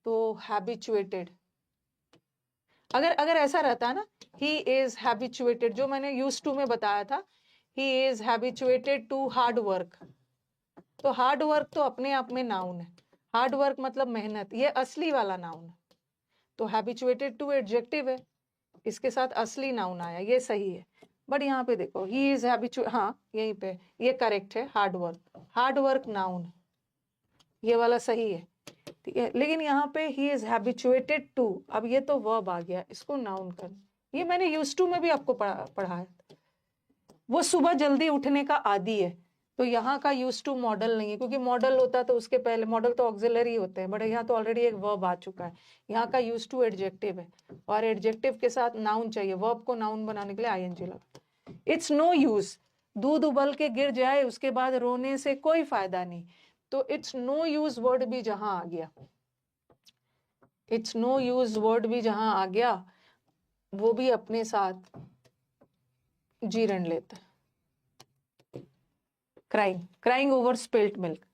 तो हैबिचुएटेड। अगर अगर ऐसा रहता है ना, ही इज हैबिचुएटेड, जो मैंने यूज टू में बताया था, he is habituated to hard work, तो हार्ड वर्क तो अपने आप में नाउन है। हार्ड वर्क मतलब मेहनत, ये असली वाला नाउन है। तो हैबिचुएटेड टू एडजेक्टिव है, इसके साथ असली नाउन आया, ये सही है। बट यहाँ पे देखो, ही इज हैबिचुएट, हाँ यहीं पे ये करेक्ट है, हार्ड वर्क नाउन, ये वाला सही है, ठीक है। लेकिन यहाँ पे ही इज हैबिचुएटेड टू, अब ये तो वर्ब आ गया, इसको नाउन कर। ये मैंने यूज टू में भी आपको पढ़ा है। वो सुबह जल्दी उठने का आदी है, तो यहाँ का यूज टू मॉडल नहीं है, क्योंकि मॉडल होता तो उसके पहले, मॉडल तो ऑक्सिलरी होते हैं, बट यहाँ तो ऑलरेडी एक वर्ब आ चुका है। यहाँ का यूज टू एडजेक्टिव है, और एडजेक्टिव के साथ नाउन चाहिए, वर्ब को नाउन बनाने के लिए ING लगा। इट्स नो यूज, दूध उबल के गिर जाए उसके बाद रोने से कोई फायदा नहीं, तो इट्स नो यूज वर्ड भी जहां आ गया, इट्स नो यूज वर्ड भी जहां आ गया, वो भी अपने साथ जीरण लेता है। Crying over spilt milk,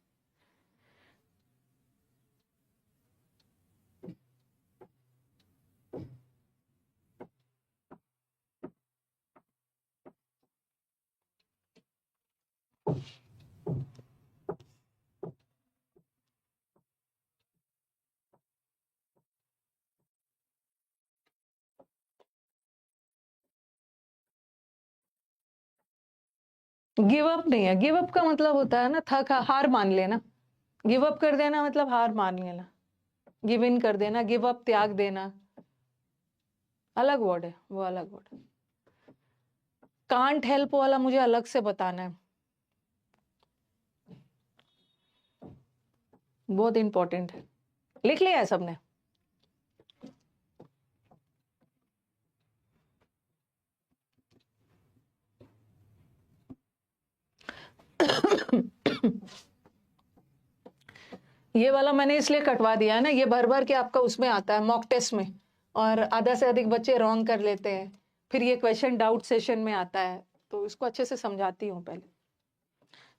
give up नहीं है। गिव अप का मतलब होता है ना हार मान लेना। गिव अप कर देना मतलब हार मान लेना, गिव इन कर देना, गिव अप त्याग देना, अलग वर्ड है, वो अलग वर्ड है। कांट हेल्प वाला मुझे अलग से बताना है, बहुत इंपॉर्टेंट है। लिख लिया है सबने? ये वाला मैंने इसलिए कटवा दिया है ना, ये भर भर के आपका उसमें आता है मॉक टेस्ट में, और आधा से अधिक बच्चे रॉन्ग कर लेते हैं, फिर ये क्वेश्चन डाउट सेशन में आता है, तो इसको अच्छे से समझाती हूँ पहले।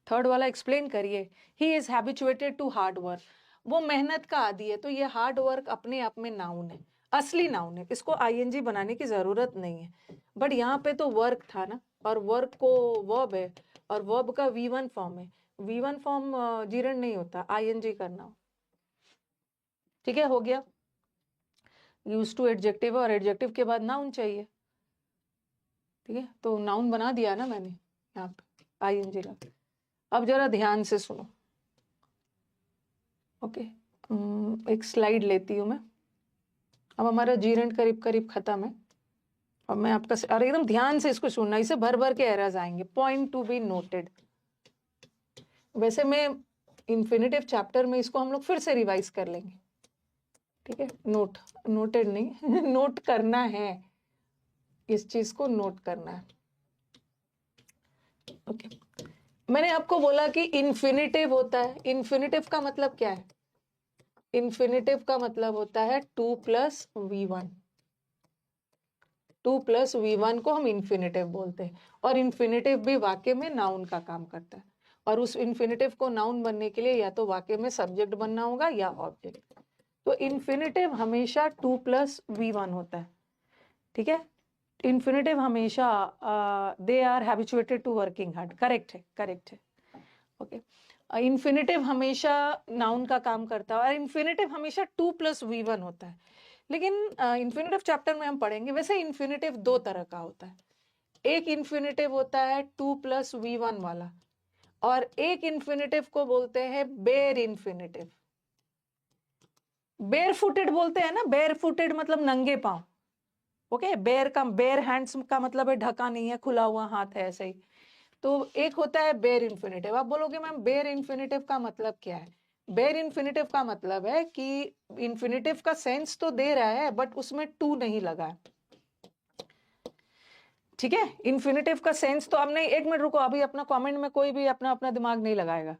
थर्ड वाला एक्सप्लेन करिए। He is habituated to hard work, वो मेहनत का आदी है, तो ये हार्ड वर्क अपने आप में नाउन है, असली नाउन है, इसको ING बनाने की जरूरत नहीं है। बट यहाँ पे तो वर्क था ना, और वर्क को वर्ब है, और वर्ब का V1 फॉर्म है, V1 फॉर्म जीर्ण नहीं होता, ING करना हो। ठीक है, हो गया। यूज टू एडजेक्टिव, और एडजेक्टिव के बाद नाउन चाहिए, ठीक है, तो नाउन बना दिया ना मैंने यहाँ पे ING लगा। अब जरा ध्यान से सुनो, ओके। एक स्लाइड लेती हूँ मैं। अब हमारा जीरण करीब करीब खत्म है। अब मैं आपका और एकदम ध्यान से इसको सुनना, इसे भर भर के एरर्स आएंगे। Point to be noted. वैसे मैं इन्फिनेटिव चैप्टर में इसको हम लोग फिर से रिवाइज कर लेंगे, ठीक है। नोटेड नहीं नोट करना है, इस चीज को नोट करना है। ओके मैंने आपको बोला कि इन्फिनेटिव होता है। इन्फिनेटिव का मतलब क्या है? इन्फिनेटिव का मतलब होता है 2 प्लस V1। 2 प्लस V1 को हम इन्फिनेटिव बोलते हैं। और इन्फिनेटिव भी वाक्य में नाउन का काम करता है। और उस इन्फिनेटिव को नाउन बनने के लिए या तो वाक्य में सब्जेक्ट बनना होगा या ऑब्जेक्ट। तो इन्फिनेटिव हमेशा 2 प्लस V1 होता है, ठीक है। इन्फिनेटिव हमेशा they are habituated to working hard. Correct है, करेक्ट है। ओके इन्फिनेटिव हमेशा नाउन का काम करता है और इन्फिनेटिव हमेशा 2 प्लस V1 होता है। लेकिन इन्फिनेटिव चैप्टर में हम पढ़ेंगे। वैसे इन्फिनेटिव दो तरह का होता है। एक इन्फिनेटिव होता है 2 प्लस V1 वाला, और एक इन्फिनेटिव को बोलते हैं बेर इन्फिनेटिव। बेर फुटेड बोलते हैं ना, बेर फुटेड मतलब नंगे पांव। ओके बेर हैंड्स का मतलब है ढका नहीं है, खुला हुआ हाथ है, ऐसे ही। तो एक होता है बेर इन्फिनेटिव। आप बोलोगे मैम बेर इन्फिनेटिव का मतलब क्या है? बेर इन्फिनेटिव का मतलब है कि इन्फिनेटिव का सेंस तो दे रहा है बट उसमें टू नहीं लगा है, ठीक है। इन्फिनेटिव का सेंस तो आपने, एक मिनट रुको, अभी अपना कमेंट में कोई भी अपना अपना दिमाग नहीं लगाएगा,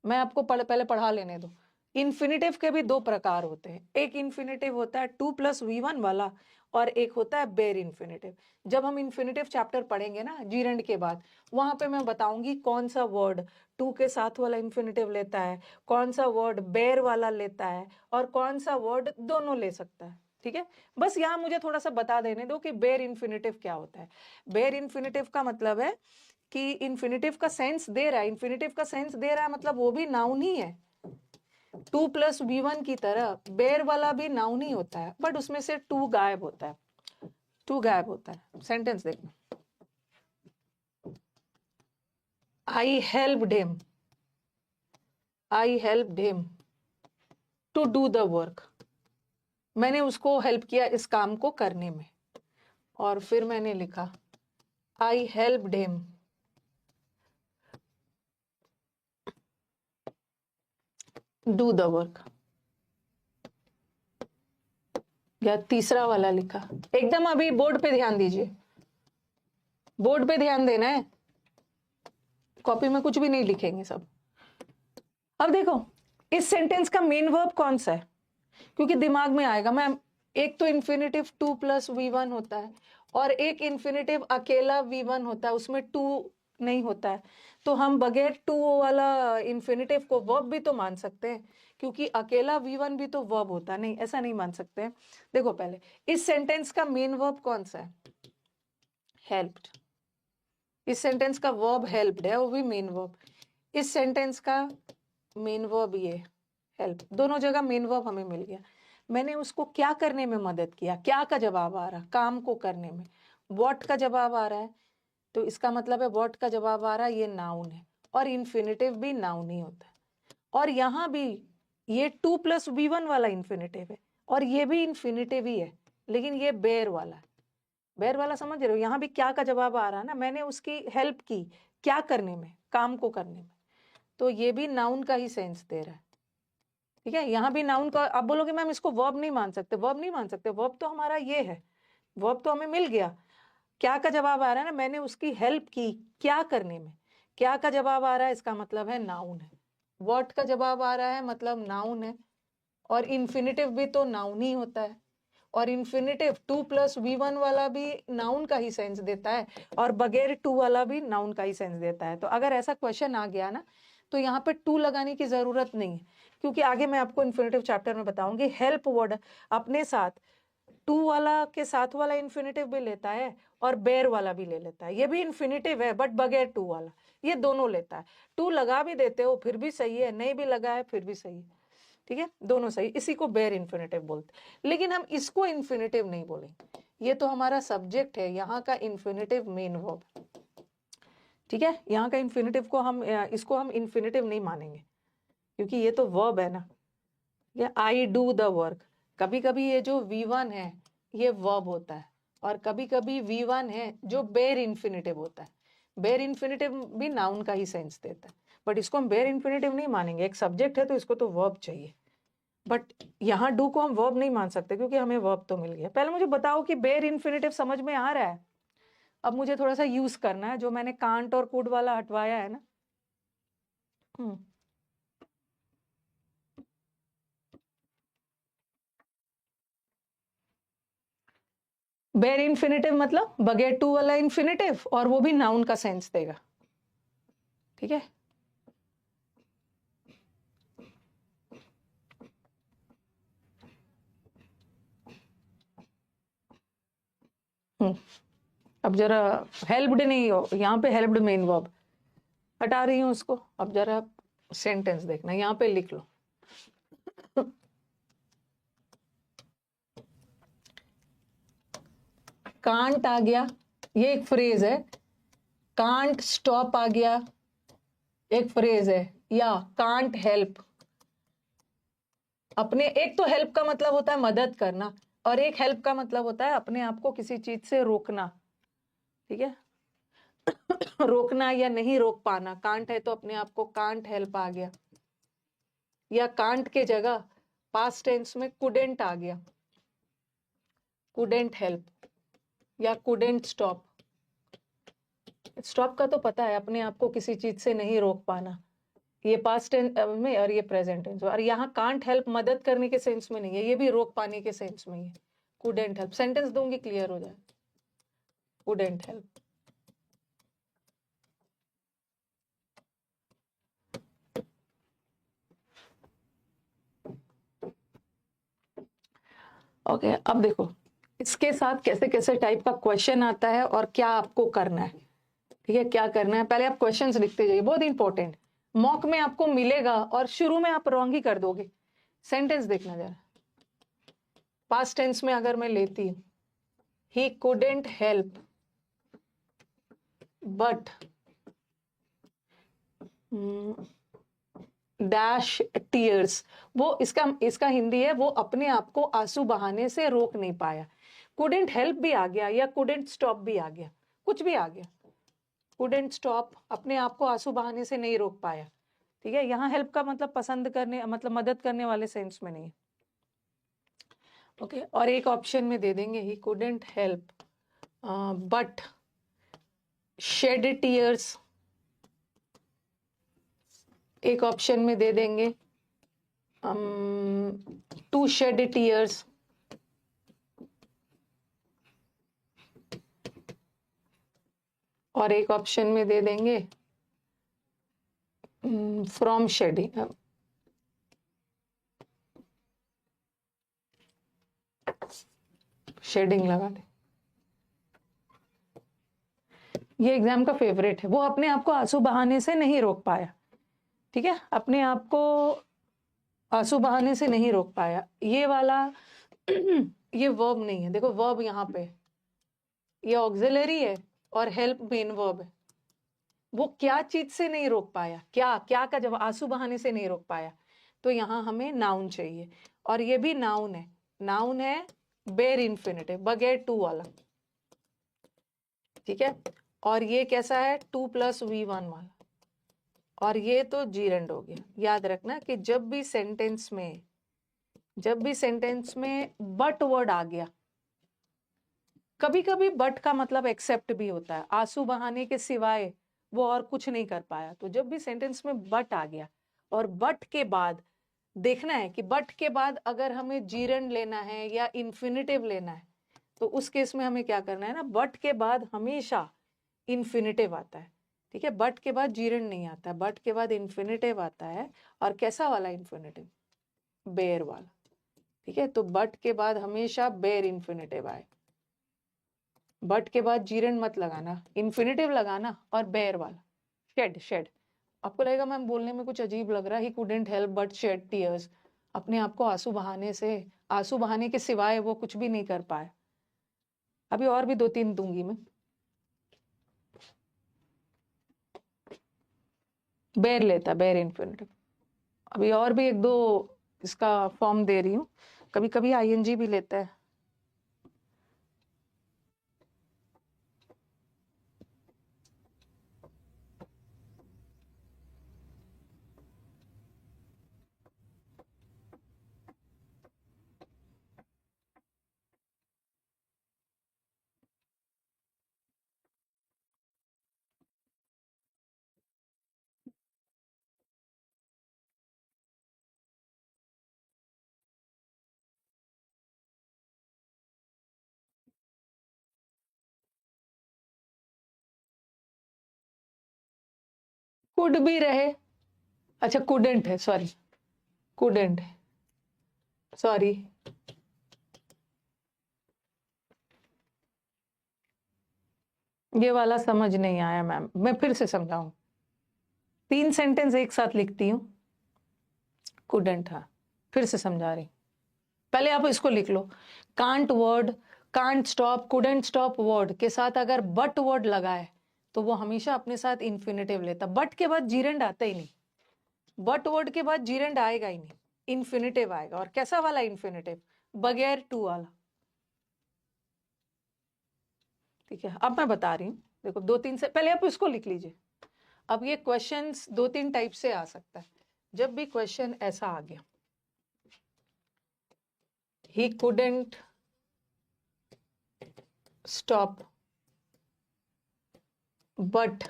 मैं आपको पहले पढ़ा लेने दो। इन्फिनेटिव के भी दो प्रकार होते हैं। एक इन्फिनेटिव होता है 2 प्लस V1 वाला, और एक होता है बेर इन्फिनेटिव। जब हम इन्फिनेटिव चैप्टर पढ़ेंगे ना जीरेंड के बाद, वहां पे मैं बताऊंगी कौन सा वर्ड 2 के साथ वाला इन्फिनेटिव लेता है, कौन सा वर्ड बेर वाला लेता है, और कौन सा वर्ड दोनों ले सकता है, ठीक है। बस यहाँ मुझे थोड़ा सा बता देने दो कि बेर इन्फिनेटिव क्या होता है। बेर इन्फिनेटिव का मतलब है कि इन्फिनेटिव का सेंस दे रहा है। इन्फिनेटिव का सेंस दे रहा है मतलब वो भी नाउन ही है। 2 प्लस V1 की तरह बेर वाला भी नाउन ही होता है, बट उसमें से 2 गायब होता है। 2 गायब होता है। सेंटेंस देखना, I helped him, I helped him to do the work. मैंने उसको हेल्प किया इस काम को करने में। और फिर मैंने लिखा आई helped him do the work. या तीसरा वाला लिखा, एकदम अभी बोर्ड पे ध्यान दीजिए, बोर्ड पे ध्यान देना है, कॉपी में कुछ भी नहीं लिखेंगे सब। अब देखो इस सेंटेंस का मेन वर्ब कौन सा है, क्योंकि दिमाग में आएगा मैम एक तो इन्फिनेटिव 2 प्लस V1 होता है और एक इन्फिनेटिव अकेला V1 होता है, उसमें 2 नहीं होता है। तो हम बगैर 2 वाला इन्फिनेटिव को वर्ब भी तो मान सकते हैं, क्योंकि अकेला V1 भी तो वर्ब होता है। नहीं, ऐसा नहीं मान सकते हैं। देखो पहले इस सेंटेंस का मेन वर्ब कौन सा है? हेल्प्ड। इस सेंटेंस का वर्ब हेल्प्ड है, वो भी मेन वर्ब। इस सेंटेंस का मेन वर्ब ये हेल्प। दोनों जगह मेन वर्ब हमें मिल गया। मैंने उसको क्या करने में मदद किया, क्या का जवाब आ रहा, काम को करने में। व्हाट का जवाब आ रहा है, तो इसका मतलब है व्हाट का जवाब आ रहा है, ये नाउन है। और इन्फिनेटिव भी नाउन ही होता है। और यहाँ भी ये 2 प्लस V1 वाला इन्फिनेटिव है, और ये भी इन्फिनेटिव ही है, लेकिन ये बेर वाला है। बेर वाला समझ रहे हो? यहाँ भी क्या का जवाब आ रहा है ना, मैंने उसकी हेल्प की क्या करने में, काम को करने में। तो ये भी नाउन का ही सेंस दे रहा है, ठीक है। यहाँ भी नाउन का। आप बोलोगे मैम इसको वर्ब नहीं मान सकते, वर्ब नहीं मान सकते, वर्ब तो हमारा ये है, वर्ब तो हमें मिल गया। क्या का जवाब आ रहा है ना, मैंने उसकी हेल्प की क्या करने में। क्या का जवाब आ रहा है, इसका मतलब है नाउन है। व्हाट का जवाब आ रहा है, मतलब नाउन है। और इन्फिनेटिव भी तो नाउन ही होता है। और इन्फिनेटिव 2 प्लस V1 वाला भी नाउन का ही सेंस देता है, और बगैर 2 वाला भी नाउन का ही सेंस देता है। तो अगर ऐसा क्वेश्चन आ गया ना, तो यहाँ पे 2 लगाने की जरूरत नहीं है, क्योंकि आगे मैं आपको इन्फिनेटिव चैप्टर में बताऊंगी। हेल्प वर्ड अपने साथ 2 वाला के साथ वाला इन्फिनेटिव भी लेता है और बेर वाला भी ले लेता है। ये भी इन्फिनेटिव है बट बगैर 2 वाला, ये दोनों लेता है। 2 लगा भी देते हो फिर भी सही है, नहीं भी लगा है फिर भी सही है, ठीक है, दोनों सही। इसी को बेर इन्फिनेटिव बोलते हैं। लेकिन हम इसको इन्फिनेटिव नहीं बोलेंगे, ये तो हमारा सब्जेक्ट है, यहाँ का इन्फिनेटिव मेन वर्ब, ठीक है। यहाँ का इन्फिनेटिव को हम इसको हम इन्फिनेटिव नहीं मानेंगे, क्योंकि ये तो वर्ब है ना, या आई डू द वर्क। कभी कभी ये जो V1 है ये वर्ब होता है, और कभी कभी V1 है जो बेयर इन्फिनेटिव होता है। बेयर इन्फिनेटिव भी नाउन का ही सेंस देता है, बट इसको हम बेयर इन्फिनेटिव नहीं मानेंगे। एक सब्जेक्ट है तो इसको तो वर्ब चाहिए, बट यहाँ डू को हम वर्ब नहीं मान सकते क्योंकि हमें वर्ब तो मिल गया। पहले मुझे बताओ कि बेयर इन्फिनेटिव समझ में आ रहा है? अब मुझे थोड़ा सा यूज करना है, जो मैंने कांट और कुड वाला हटवाया है ना। बेयर इन्फिनेटिव मतलब बगैर टू वाला इन्फिनेटिव, और वो भी नाउन का सेंस देगा। ठीक है, अब जरा हेल्प्ड नहीं हो, यहाँ पे हेल्प्ड मेन वर्ब हटा रही हूँ उसको। अब जरा सेंटेंस देखना, यहाँ पे लिख लो। कांट आ गया, ये एक फ्रेज है। कांट स्टॉप आ गया, एक फ्रेज है। या कांट हेल्प, अपने एक तो हेल्प का मतलब होता है मदद करना, और एक हेल्प का मतलब होता है अपने आप को किसी चीज से रोकना। ठीक है, रोकना या नहीं रोक पाना। कांट है तो अपने आप को कांट हेल्प आ गया, या कांट के जगह पास्ट टेंस में कुडेंट आ गया, कुडेंट हेल्प या कुडेंट स्टॉप। स्टॉप का तो पता है, अपने आप को किसी चीज से नहीं रोक पाना, ये पास्ट टेंस में, और ये प्रेजेंट टेंस। और यहाँ कांट हेल्प मदद करने के सेंस में नहीं है, ये भी रोक पाने के सेंस में है। कुडेंट हेल्प, सेंटेंस दूंगी क्लियर हो जाए। Couldn't help. ओके, अब देखो इसके साथ कैसे कैसे टाइप का क्वेश्चन आता है और क्या आपको करना है। ठीक है, क्या करना है, पहले आप क्वेश्चंस लिखते जाइए, बहुत इंपॉर्टेंट। मॉक में आपको मिलेगा और शुरू में आप रॉन्ग ही कर दोगे। सेंटेंस देखना जरा, पास्ट टेंस में अगर मैं लेती हूं, ही couldn't help but dash tears. वो इसका इसका हिंदी है, वो अपने आप को आंसू बहाने से रोक नहीं पाया। कुडेंट हेल्प भी आ गया या कुडेंट स्टॉप भी आ गया, कुछ भी आ गया। कुडेंट स्टॉप, अपने आप को आंसू बहाने से नहीं रोक पाया। ठीक है, यहाँ हेल्प का मतलब पसंद करने, मतलब मदद करने वाले सेंस में नहीं। ओके, और एक ऑप्शन में दे देंगे he couldn't help but shed tears. एक ऑप्शन में दे देंगे टू शेड टीयर्स। और एक ऑप्शन में दे देंगे फ्रॉम शेडिंग। शेडिंग लगा दे, ये एग्जाम का फेवरेट है। वो अपने आप को आंसू बहाने से नहीं रोक पाया। ठीक है, अपने आप को आंसू बहाने से नहीं रोक पाया, ये वाला ये वर्ब नहीं है। देखो वर्ब यहाँ पे, ये ऑक्सिलरी है और हेल्प मेन वर्ब है। वो क्या चीज से नहीं रोक पाया, क्या क्या का जब आंसू बहाने से नहीं रोक पाया, तो यहाँ हमें नाउन चाहिए। और ये भी नाउन है, नाउन है बेयर इन्फिनेटिव, बगैर टू वाला। ठीक है, और ये कैसा है, 2+V1 वाला। और ये तो जीरेंड हो गया। याद रखना कि जब भी सेंटेंस में बट वर्ड आ गया, कभी कभी बट का मतलब एक्सेप्ट भी होता है, आंसू बहाने के सिवाय वो और कुछ नहीं कर पाया। तो जब भी सेंटेंस में बट आ गया, और बट के बाद देखना है कि बट के बाद अगर हमें जीरेंड लेना है या इन्फिनिटिव लेना है, तो उस केस में हमें क्या करना है ना, बट के बाद हमेशा इन्फिनिटिव आता है। ठीक है, बट के बाद जीरेंड नहीं आता, बट के बाद इन्फिनिटिव आता है। और कैसा वाला इन्फिनिटिव, बेयर वाला। ठीक है, तो बट के बाद हमेशा बेयर इन्फिनिटिव आए। बट के बाद जीरेंड मत लगाना, इन्फिनिटिव लगाना, और बेयर वाला। शेड, शेड आपको लगेगा मैम बोलने में कुछ अजीब लग रहा है, he couldn't help but shed tears. अपने आप को आंसू बहाने से, आंसू बहाने के सिवाय वो कुछ भी नहीं कर पाया। अभी और भी 2-3 दूंगी मैं। बेयर लेता, बेयर इन्फिनिटिव। अभी और भी 1-2 इसका फॉर्म दे रही हूँ, कभी कभी आईएनजी भी लेता है। कुड भी रहे, अच्छा कुडेंट है, सॉरी कुडेंट है, सॉरी ये वाला समझ नहीं आया मैम, मैं फिर से समझाऊं। 3 सेंटेंस एक साथ लिखती हूँ, कुडेंट, हाँ फिर से समझा रही। पहले आप इसको लिख लो, can't word, can't stop, couldn't stop word के साथ अगर बट वर्ड लगा है तो वो हमेशा अपने साथ इन्फिनेटिव लेता। बट के बाद जीरेंड आता ही नहीं, बट वर्ड के बाद जीरेंड आएगा ही नहीं, इन्फिनेटिव आएगा। और कैसा वाला इन्फिनेटिव? बगैर टू वाला। ठीक है, अब मैं बता रही हूँ, देखो 2-3 से पहले आप इसको लिख लीजिए। अब ये क्वेश्चंस 2-3 टाइप से आ सकता है। जब भी क्वेश्चन ऐसा आ गया, he couldn't stop but,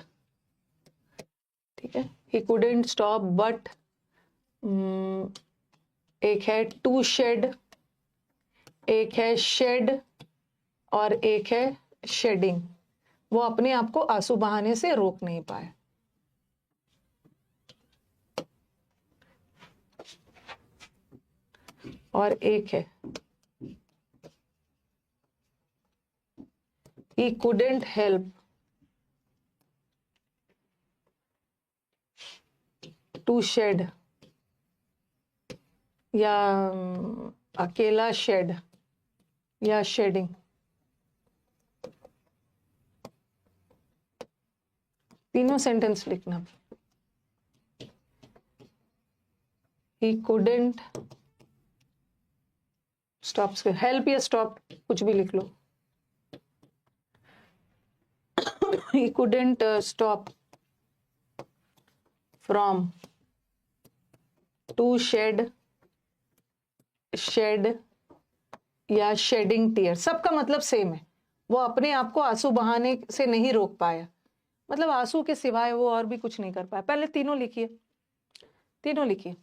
ठीक है, he couldn't stop but, एक है टू शेड, एक है शेड और एक है शेडिंग। वो अपने आप को आंसू बहाने से रोक नहीं पाए। और एक है he couldn't help to shed, या अकेला शेड या शेडिंग। तीनों सेंटेंस लिखना। he couldn't स्टॉप, हेल्प या स्टॉप कुछ भी लिख लो। he couldn't stop from to shed या शेडिंग टीयर, सबका मतलब सेम है। वो अपने आप को आंसू बहाने से नहीं रोक पाया, मतलब आंसू के सिवाय वो और भी कुछ नहीं कर पाया। पहले तीनों लिखिए, तीनों लिखिए।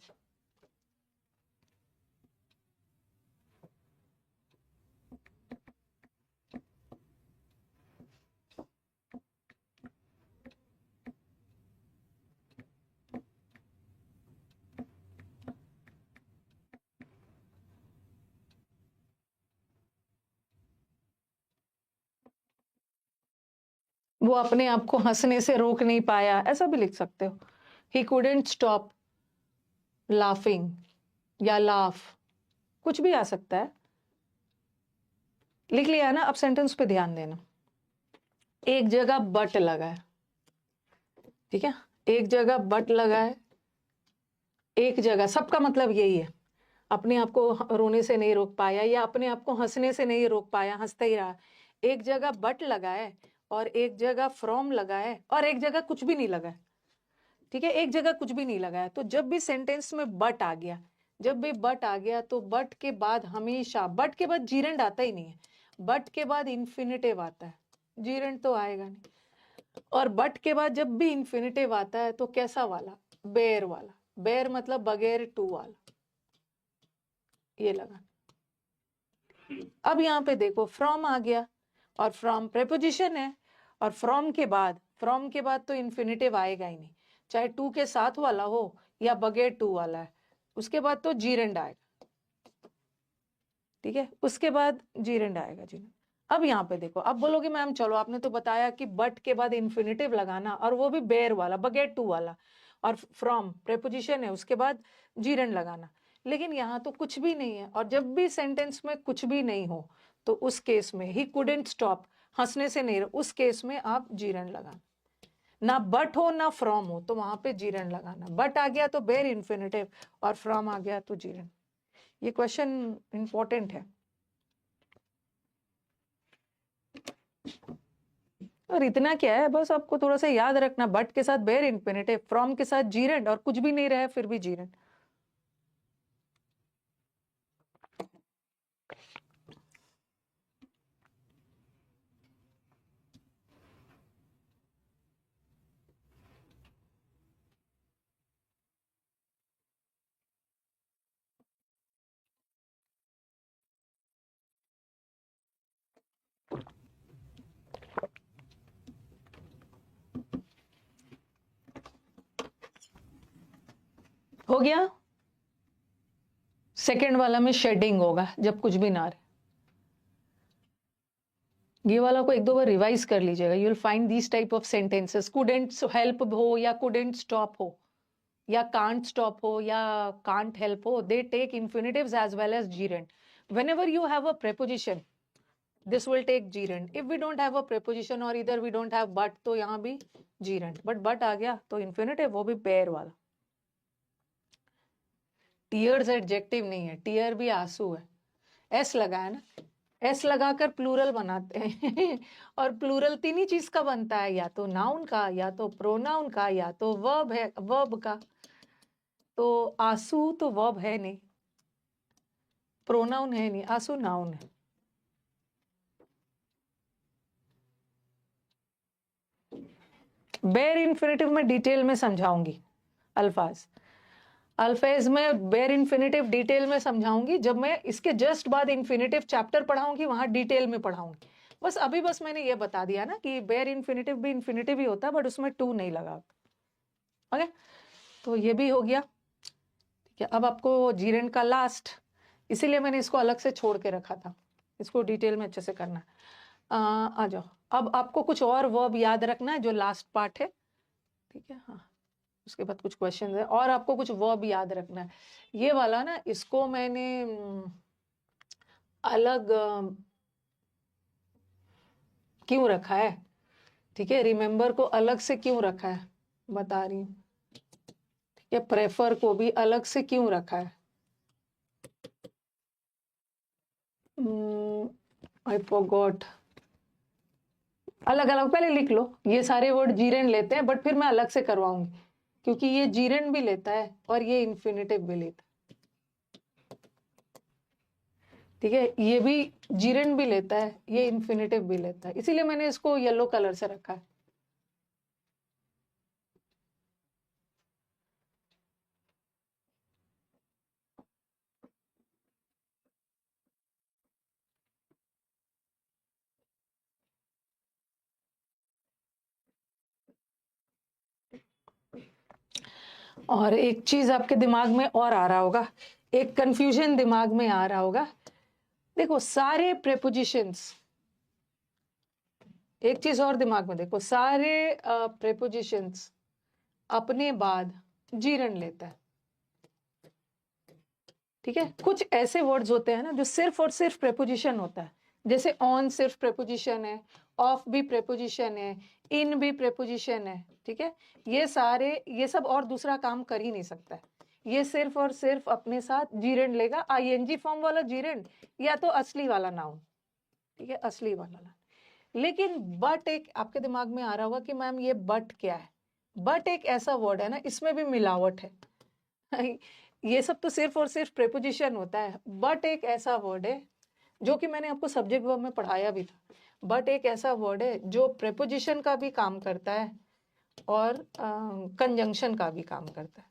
वो अपने आप को हंसने से रोक नहीं पाया, ऐसा भी लिख सकते हो। he couldn't stop laughing या laugh, कुछ भी आ सकता है। लिख लिया है ना? अब सेंटेंस पे ध्यान देना। एक जगह बट लगा है, ठीक है, एक जगह बट लगा है, एक जगह, सबका मतलब यही है, अपने आप को रोने से नहीं रोक पाया या अपने आप को हंसने से नहीं रोक पाया, हंसता ही रहा। एक जगह बट लगा है और एक जगह फ्रॉम लगा है और एक जगह कुछ भी नहीं लगा है। ठीक है, एक जगह कुछ भी नहीं लगा है। तो जब भी सेंटेंस में बट आ गया, जब भी बट आ गया तो बट के बाद हमेशा, बट के बाद जीरेंड आता ही नहीं है, बट के बाद इन्फिनेटिव आता है, जीरेंड तो आएगा नहीं। और बट के बाद जब भी इन्फिनेटिव आता है तो कैसा वाला? बेर वाला। बेर मतलब बगैर टू वाला, ये लगा। अब यहाँ पे देखो फ्रॉम आ गया और फ्रॉम प्रेपोजिशन है, और फ्रॉम के बाद तो इन्फिनेटिव आएगा ही नहीं, चाहे टू के साथ वाला हो या बगैर टू वाला है, उसके बाद तो जीरेंड आएगा। ठीक है, उसके बाद जीरेंड आएगा जी। अब यहाँ पे देखो, अब बोलोगे मैम चलो आपने तो बताया कि बट के बाद इन्फिनेटिव लगाना और वो भी बेर वाला, बगैर टू वाला, और फ्रॉम प्रेपोजिशन है उसके बाद जीरेंड लगाना, लेकिन यहाँ तो कुछ भी नहीं है। और जब भी सेंटेंस में कुछ भी नहीं हो तो उस केस में ही कुडंट स्टॉप, हंसने से नहीं, उस केस में आप जीरेंड लगाना। ना बट हो ना फ्रॉम हो तो वहां पे जीरेंड लगाना। बट आ गया तो बेर इन्फिनेटिव और फ्रॉम आ गया तो जीरेंड। ये क्वेश्चन इंपॉर्टेंट है। और इतना क्या है, बस आपको थोड़ा सा याद रखना, बट के साथ बेयर इंफिनिटिव, फ्रॉम के साथ जीरेंड, और कुछ भी नहीं रहा है फिर भी जीरेंड। हो गया। सेकंड वाला में शेडिंग होगा जब कुछ भी ना रहे। ये वाला को एक दो बार रिवाइज कर लीजिएगा, you will find this type of sentences. Couldn't help हो या कुडेंट स्टॉप हो या कांट स्टॉप हो या कांट हेल्प हो, they take infinitives as well as gerund. whenever you have a preposition, this will take gerund. if we don't have a preposition or either we don't have but, तो यहाँ भी gerund, but आ गया तो infinitive, वो भी pair वाला। tears adjective नहीं है, tear भी आंसू है। s लगा है ना, s लगाकर प्लूरल बनाते हैं और प्लूरल तीन ही चीज का बनता है, या तो नाउन का, या तो प्रोनाउन का, या तो वर्ब है, वर्ब का। तो आंसू तो वर्ब है नहीं, प्रोनाउन है नहीं, आंसू नाउन है। बेयर इन्फिनेटिव में डिटेल में समझाऊंगी, अल्फाज में बेयर इन्फिनेटिव डिटेल में समझाऊंगी, जब मैं इसके जस्ट बाद इन्फिनेटिव चैप्टर पढ़ाऊंगी वहां डिटेल में पढ़ाऊंगी। बस अभी बस मैंने ये बता दिया ना कि बेयर इन्फिनेटिव भी इन्फिनेटिव ही होता है, बट उसमें टू नहीं लगा। ओके, तो ये भी हो गया। ठीक है, अब आपको जीरेंड का लास्ट, इसीलिए मैंने इसको अलग से छोड़ के रखा था, इसको डिटेल में अच्छे से करना। आ जाओ, अब आपको कुछ और वर्ब याद रखना है जो लास्ट पार्ट है। ठीक है, हाँ, उसके बाद कुछ क्वेश्चन है और आपको कुछ वर्ब याद रखना है। ये वाला ना, इसको मैंने अलग क्यों रखा है, ठीक है, रिमेंबर को अलग से क्यों रखा है बता रही हूँ। ठीक है, प्रेफर को भी अलग से क्यों रखा है, आई फॉरगॉट। अलग अलग पहले लिख लो, ये सारे वर्ड जीरेंड लेते हैं, बट फिर मैं अलग से करवाऊंगी, क्योंकि ये जीरेंड भी लेता है और ये इन्फिनेटिव भी लेता है। ठीक है, ये भी जीरेंड भी लेता है, ये इन्फिनेटिव भी लेता है, इसीलिए मैंने इसको येलो कलर से रखा है। और एक चीज आपके दिमाग में और आ रहा होगा, एक कंफ्यूजन दिमाग में आ रहा होगा। देखो सारे प्रेपोजिशंस, एक चीज और दिमाग में देखो, सारे प्रेपोजिशंस अपने बाद जीरन लेता है। ठीक है, कुछ ऐसे वर्ड्स होते हैं ना जो सिर्फ और सिर्फ प्रेपोजिशन होता है, जैसे ऑन सिर्फ प्रेपोजिशन है, ऑफ भी प्रेपोजिशन है, इन भी प्रेपोजिशन है। ठीक है, ये सारे, ये सब और दूसरा काम कर ही नहीं सकता है, ये सिर्फ और सिर्फ अपने साथ जीरेंड लेगा, आईएनजी फॉर्म वाला जीरेंड या तो असली वाला नाउन। ठीक है, असली वाला नाउन। लेकिन बट एक आपके दिमाग में आ रहा होगा कि मैम ये बट क्या है। बट एक ऐसा वर्ड है ना, इसमें भी मिलावट है ये सब तो सिर्फ और सिर्फ प्रेपोजिशन होता है, बट एक ऐसा वर्ड है जो कि मैंने आपको सब्जेक्ट वर्ब में पढ़ाया भी था। बट एक ऐसा वर्ड है जो प्रेपोजिशन का भी काम करता है और कंजंक्शन का भी काम करता है।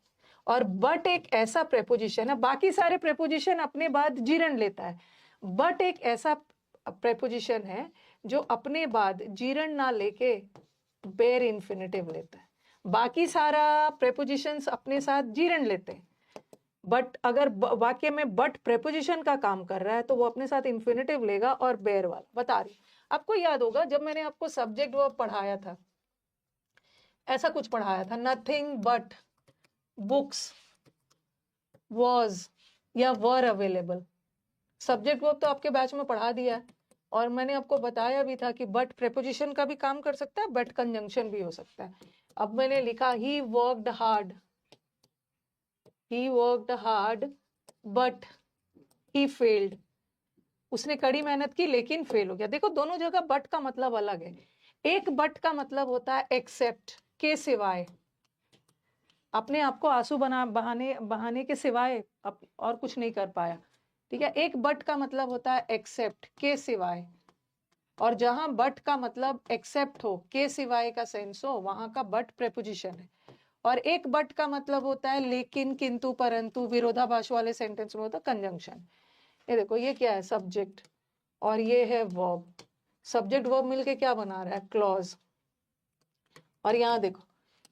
और बट एक ऐसा प्रेपोजिशन है, बाकी सारे प्रेपोजिशन अपने बाद जीरन लेता है, बट एक ऐसा प्रेपोजिशन है जो अपने बाद जीरन ना लेके बेयर इन्फिनेटिव लेता है। बाकी सारा प्रेपोजिशंस अपने साथ जीरन लेते हैं, बट अगर वाक्य में बट प्रेपोजिशन का काम कर रहा है तो वो अपने साथ इन्फिनेटिव लेगा और बेयर वाला। बता रही, आपको याद होगा जब मैंने आपको सब्जेक्ट वर्ब पढ़ाया था, ऐसा कुछ पढ़ाया था, नथिंग बट बुक्स वॉज या वर अवेलेबल। सब्जेक्ट वर्ब तो आपके बैच में पढ़ा दिया है, और मैंने आपको बताया भी था कि बट प्रेपोजिशन का भी काम कर सकता है, बट कंजंक्शन भी हो सकता है। अब मैंने लिखा he worked hard, he worked hard but he failed, उसने कड़ी मेहनत की लेकिन फेल हो गया। देखो दोनों जगह बट का मतलब अलग है। एक बट का मतलब होता है एक्सेप्ट, के सिवाय, अपने आप को आंसू बहाने के सिवाय और कुछ नहीं कर पाया, ठीक है। एक बट का मतलब होता है एक्सेप्ट, के सिवाय, और जहां बट का मतलब एक्सेप्ट हो, के सिवाय का सेंस हो, वहां का बट प्रेपोजिशन है। और एक बट का मतलब होता है लेकिन, किंतु, परंतु, विरोधाभास वाले सेंटेंस में होता है कंजंक्शन। ये देखो ये क्या है, सब्जेक्ट, और ये है वर्ब। सब्जेक्ट वर्ब मिलके क्या बना रहा है, क्लॉज। और यहाँ देखो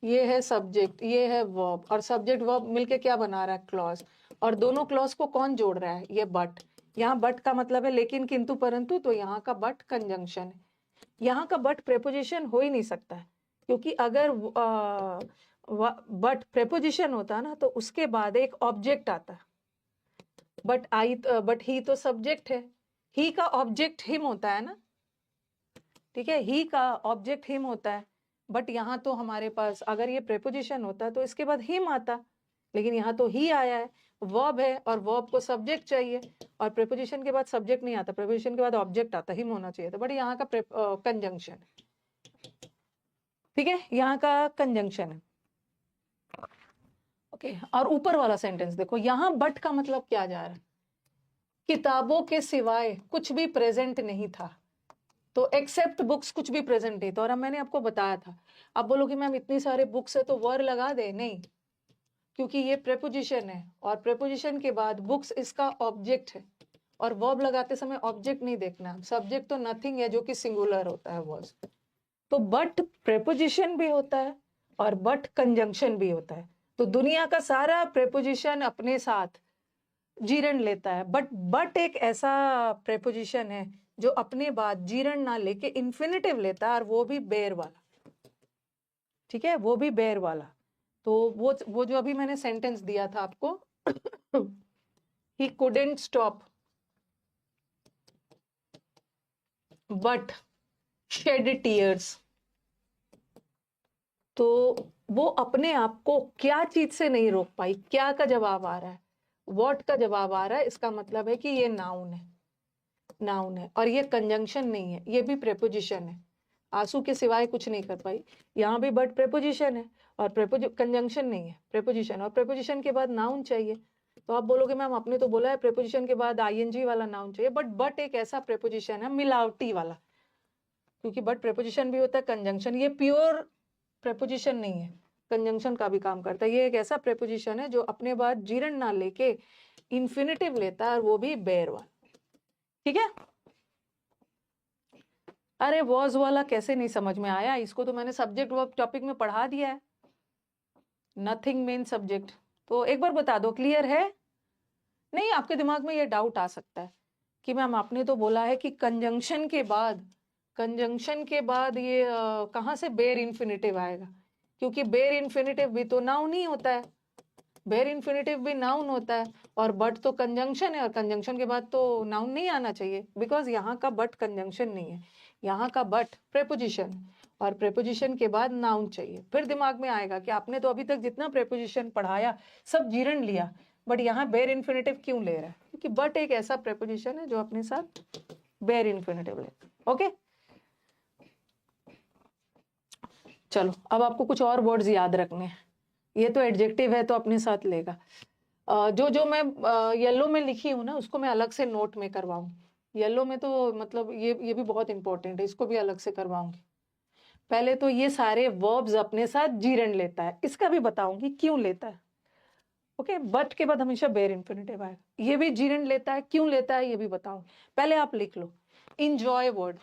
ये है सब्जेक्ट, ये है वर्ब, और सब्जेक्ट वर्ब मिलके क्या बना रहा है, क्लॉज। और दोनों क्लॉज को कौन जोड़ रहा है, ये बट। यहाँ बट का मतलब है लेकिन, किंतु, परंतु, तो यहाँ का बट कंजंक्शन है। यहाँ का बट प्रेपोजिशन हो ही नहीं सकता है, क्योंकि अगर बट प्रेपोजिशन होता ना तो उसके बाद एक ऑब्जेक्ट आता। बट ही तो सब्जेक्ट है, ही का ऑब्जेक्ट हिम होता है ना, ठीक है, ही का ऑब्जेक्ट हिम होता है। बट यहाँ तो हमारे पास अगर ये प्रेपोजिशन होता तो इसके बाद हिम आता, लेकिन यहाँ तो ही आया है, वर्ब है, और वर्ब को सब्जेक्ट चाहिए, और प्रेपोजिशन के बाद सब्जेक्ट नहीं आता, प्रेपोजिशन के बाद ऑब्जेक्ट आता, हिम होना चाहिए था, बट यहाँ का कंजंक्शन, ठीक है, यहाँ का कंजंक्शन है। ओके, और ऊपर वाला सेंटेंस देखो, यहाँ बट का मतलब क्या जा रहा है, किताबों के सिवाय कुछ भी प्रेजेंट नहीं था। तो एक्सेप्ट बुक्स कुछ भी प्रेजेंट नहीं था। और अब मैंने आपको बताया था, अब बोलो कि मैम इतनी सारे बुक्स है तो वर लगा दे, नहीं, क्योंकि ये प्रेपोजिशन है, और प्रेपोजिशन के बाद बुक्स इसका ऑब्जेक्ट है, और वर्ब लगाते समय ऑब्जेक्ट नहीं देखना, सब्जेक्ट तो नथिंग है जो कि सिंगुलर होता है वर्ड। तो बट प्रेपोजिशन भी होता है और बट कंजंक्शन भी होता है। तो दुनिया का सारा प्रेपोजिशन अपने साथ जीरण लेता है, बट एक ऐसा प्रेपोजिशन है जो अपने बाद जीरण ना लेके इंफिनिटिव लेता है, और वो भी बेर वाला, ठीक है, वो भी बेर वाला। तो वो जो अभी मैंने सेंटेंस दिया था आपको, he couldn't stop but shed tears, तो वो अपने आप को क्या चीज से नहीं रोक पाई, क्या का जवाब आ रहा है, व्हाट का जवाब आ रहा है, इसका मतलब है कि ये नाउन है, नाउन है, और ये कंजंक्शन नहीं है, ये भी प्रेपोजिशन है। आंसू के सिवाय कुछ नहीं कर पाई, यहाँ भी बट प्रेपोजिशन है, और कंजंक्शन नहीं है, प्रेपोजिशन, और प्रेपोजिशन के बाद नाउन चाहिए। तो आप बोलोगे मैम आपने तो बोला है प्रेपोजिशन के बाद आईएनजी वाला नाउन चाहिए, बट एक ऐसा प्रेपोजिशन है मिलावटी वाला, क्योंकि बट प्रेपोजिशन भी होता है, कंजंक्शन, ये प्योर प्रेपोजिशन नहीं है, कंजंक्शन का भी काम करता है। ये एक ऐसा प्रेपोजिशन है जो अपने बाद जीरण ना लेके इंफिनिटिव लेता है, और वो भी बेर वाला, ठीक है। अरे वॉज वाला कैसे नहीं समझ में आया, इसको तो मैंने सब्जेक्ट वर्ब टॉपिक में पढ़ा दिया है, नथिंग मेन सब्जेक्ट। तो एक बार बता दो, क्लियर है? नहीं, आपके दिमाग में ये डाउट आ सकता है कि मैम आपने तो बोला है कि कंजंक्शन के बाद ये कहाँ से बेर इन्फिनिटिव आएगा, क्योंकि बेर इन्फिनिटिव भी तो नाउन ही होता है, बेर इन्फिनिटिव भी नाउन होता है, और बट तो कंजंक्शन है, और कंजंक्शन के बाद तो नाउन नहीं आना चाहिए, बिकॉज यहाँ का बट कंजंक्शन नहीं है, यहाँ का बट प्रेपोजिशन, और प्रेपोजिशन के बाद नाउन चाहिए। फिर दिमाग में आएगा कि आपने तो अभी तक जितना प्रेपोजिशन पढ़ाया सब जीरण लिया, बट यहाँ बेर इन्फिनिटिव क्यों ले रहा है, क्योंकि बट एक ऐसा प्रेपोजिशन है जो अपने साथ बेर इन्फिनिटिव लेता है। ओके, चलो अब आपको कुछ और वर्ड्स याद रखने हैं। ये तो एडजेक्टिव है तो अपने साथ लेगा। जो मैं येलो में लिखी हूँ ना उसको मैं अलग से नोट में करवाऊँ, येलो में तो मतलब ये भी बहुत इंपॉर्टेंट है, इसको भी अलग से करवाऊंगी। पहले तो ये सारे वर्ब्स अपने साथ जीरण लेता है, इसका भी बताऊंगी क्यों लेता है। ओके, बट के बाद हमेशा बेर इन्फिनिटिव आएगा, ये भी जीरण लेता है, क्यों लेता है ये भी बताऊंगी। पहले आप लिख लो इंजॉय वर्ड,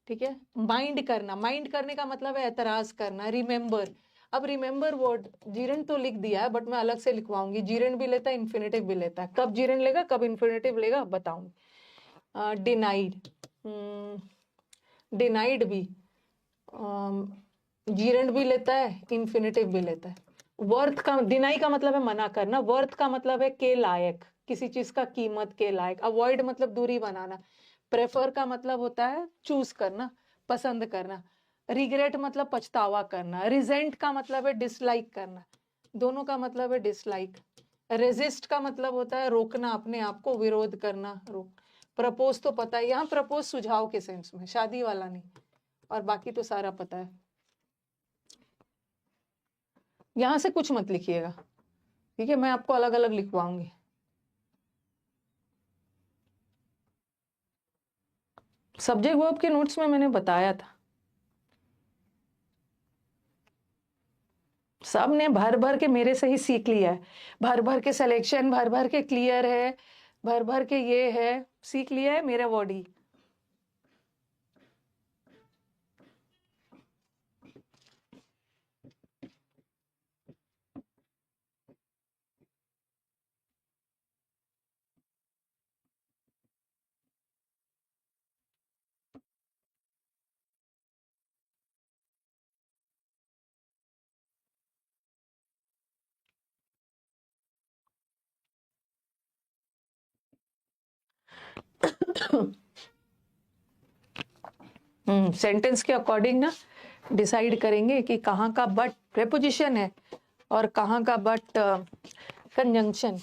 ठीक है। माइंड करना, माइंड करने का मतलब है एतराज करना, रिमेंबर। अब रिमेंबर वर्ड जीरण तो लिख दिया है, बट मैं अलग से लिखवाऊंगी, जीरण भी लेता है इंफिनिटिव भी लेता है, कब जीरण लेगा कब इंफिनिटिव लेगा बताऊंगी। डिनाइड, डिनाइड भी जीरण भी लेता है इंफिनिटिव भी लेता है। वर्थ का, डिनाई का मतलब है मना करना, वर्थ का मतलब है के लायक, किसी चीज का कीमत के लायक। अवॉइड मतलब दूरी बनाना। प्रेफर का मतलब होता है चूज करना, पसंद करना। रिग्रेट मतलब पछतावा करना। रिजेंट का मतलब है डिसलाइक करना, दोनों का मतलब है डिसलाइक। रेजिस्ट का मतलब होता है रोकना, अपने आप को विरोध करना, रोक। प्रपोज तो पता है, यहाँ प्रपोज सुझाव के सेंस में, शादी वाला नहीं, और बाकी तो सारा पता है। यहाँ से कुछ मत लिखिएगा, ठीक है, मैं आपको अलग अलग लिखवाऊंगी। सब्जेक्ट वर्ब के नोट्स में मैंने बताया था, सब ने भर भर के मेरे से ही सीख लिया है, भर भर के सिलेक्शन, भर भर के क्लियर है, भर भर के ये है, सीख लिया है मेरा बॉडी। सेंटेंस के अकॉर्डिंग ना डिसाइड करेंगे कि कहाँ का बट प्रेपोजिशन है और कहाँ का बट कंजंक्शन।